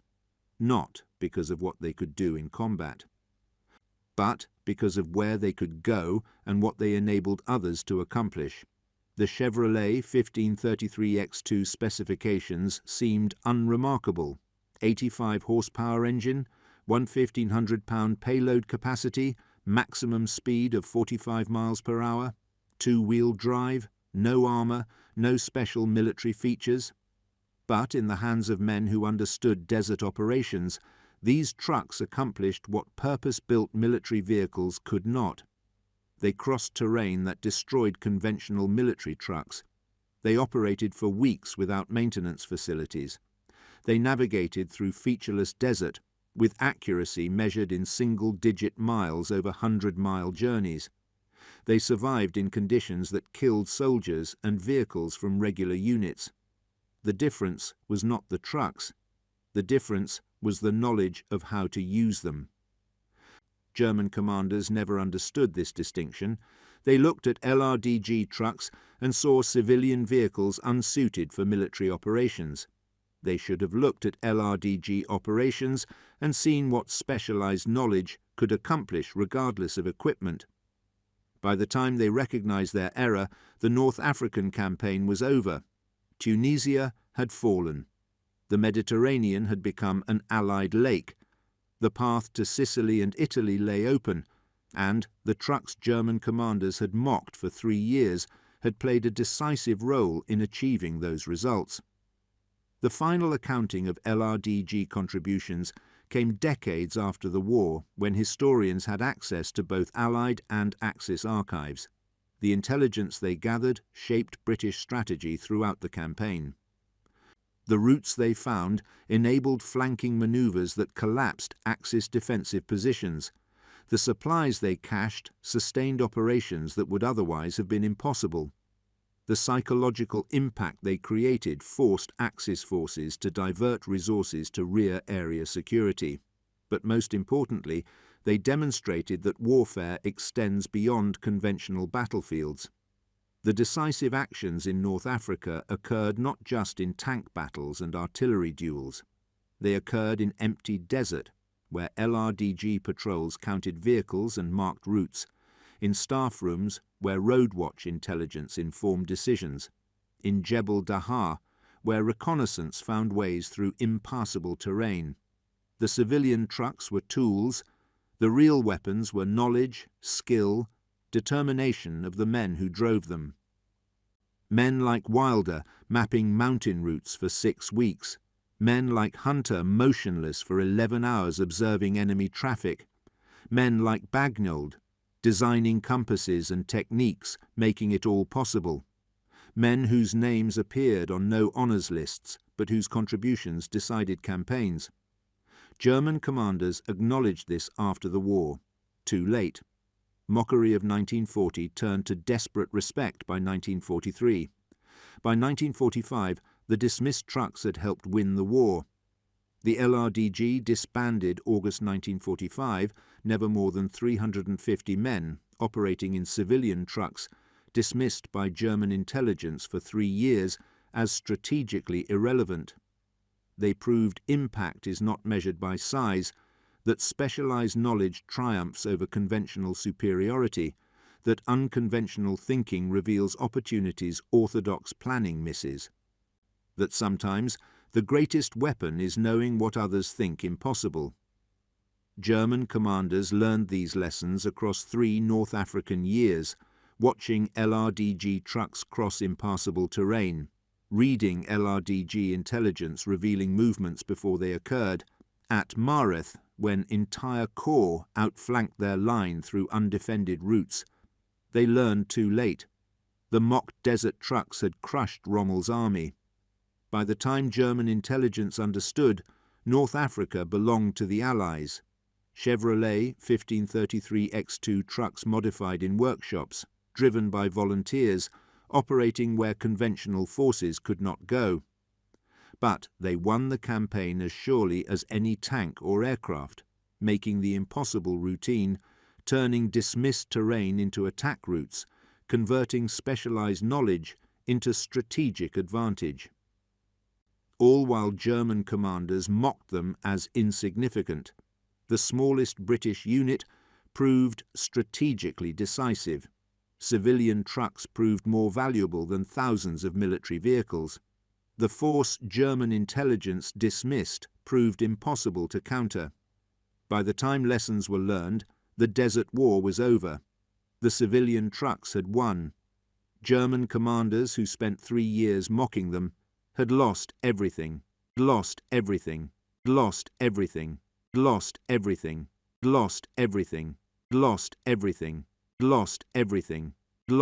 not because of what they could do in combat, but because of where they could go and what they enabled others to accomplish. The Chevrolet 1533X2 specifications seemed unremarkable. 85 horsepower engine, 1,500-pound payload capacity, maximum speed of 45 miles per hour, two-wheel drive, no armor, no special military features. But in the hands of men who understood desert operations, these trucks accomplished what purpose-built military vehicles could not. They crossed terrain that destroyed conventional military trucks. They operated for weeks without maintenance facilities. They navigated through featureless desert with accuracy measured in single-digit miles over 100-mile journeys. They survived in conditions that killed soldiers and vehicles from regular units. The difference was not the trucks. The difference was the knowledge of how to use them. German commanders never understood this distinction. They looked at LRDG trucks and saw civilian vehicles unsuited for military operations. They should have looked at LRDG operations and seen what specialized knowledge could accomplish regardless of equipment. By the time they recognized their error, the North African campaign was over. Tunisia had fallen. The Mediterranean had become an Allied lake. The path to Sicily and Italy lay open, and the trucks German commanders had mocked for 3 years had played a decisive role in achieving those results. The final accounting of LRDG contributions came decades after the war, when historians had access to both Allied and Axis archives. The intelligence they gathered shaped British strategy throughout the campaign. The routes they found enabled flanking maneuvers that collapsed Axis defensive positions. The supplies they cached sustained operations that would otherwise have been impossible. The psychological impact they created forced Axis forces to divert resources to rear area security. But most importantly, they demonstrated that warfare extends beyond conventional battlefields. The decisive actions in North Africa occurred not just in tank battles and artillery duels. They occurred in empty desert, where LRDG patrols counted vehicles and marked routes, in staff rooms where road watch intelligence informed decisions, in Jebel Dahar, where reconnaissance found ways through impassable terrain. The civilian trucks were tools. The real weapons were knowledge, skill, determination of the men who drove them. Men like Wilder mapping mountain routes for 6 weeks. Men like Hunter motionless for 11 hours observing enemy traffic. Men like Bagnold designing compasses and techniques, making it all possible. Men whose names appeared on no honours lists, but whose contributions decided campaigns. German commanders acknowledged this after the war. Too late. Mockery of 1940 turned to desperate respect by 1943. By 1945, the dismissed trucks had helped win the war. The LRDG disbanded August 1945, never more than 350 men operating in civilian trucks, dismissed by German intelligence for 3 years as strategically irrelevant. They proved impact is not measured by size, that specialized knowledge triumphs over conventional superiority, that unconventional thinking reveals opportunities orthodox planning misses, that sometimes the greatest weapon is knowing what others think impossible. German commanders learned these lessons across 3 North African years, watching LRDG trucks cross impassable terrain, reading LRDG intelligence revealing movements before they occurred, at Mareth when entire corps outflanked their line through undefended routes. They learned too late. The mock desert trucks had crushed Rommel's army. By the time German intelligence understood, North Africa belonged to the Allies. Chevrolet 1533 X2 trucks modified in workshops, driven by volunteers, operating where conventional forces could not go. But they won the campaign as surely as any tank or aircraft, making the impossible routine, turning dismissed terrain into attack routes, converting specialized knowledge into strategic advantage. All while German commanders mocked them as insignificant. The smallest British unit proved strategically decisive. Civilian trucks proved more valuable than thousands of military vehicles. The force German intelligence dismissed proved impossible to counter. By the time lessons were learned, the Desert War was over. The civilian trucks had won. German commanders who spent 3 years mocking them had lost everything, lost everything, lost everything, lost everything, lost everything, lost everything, lost everything.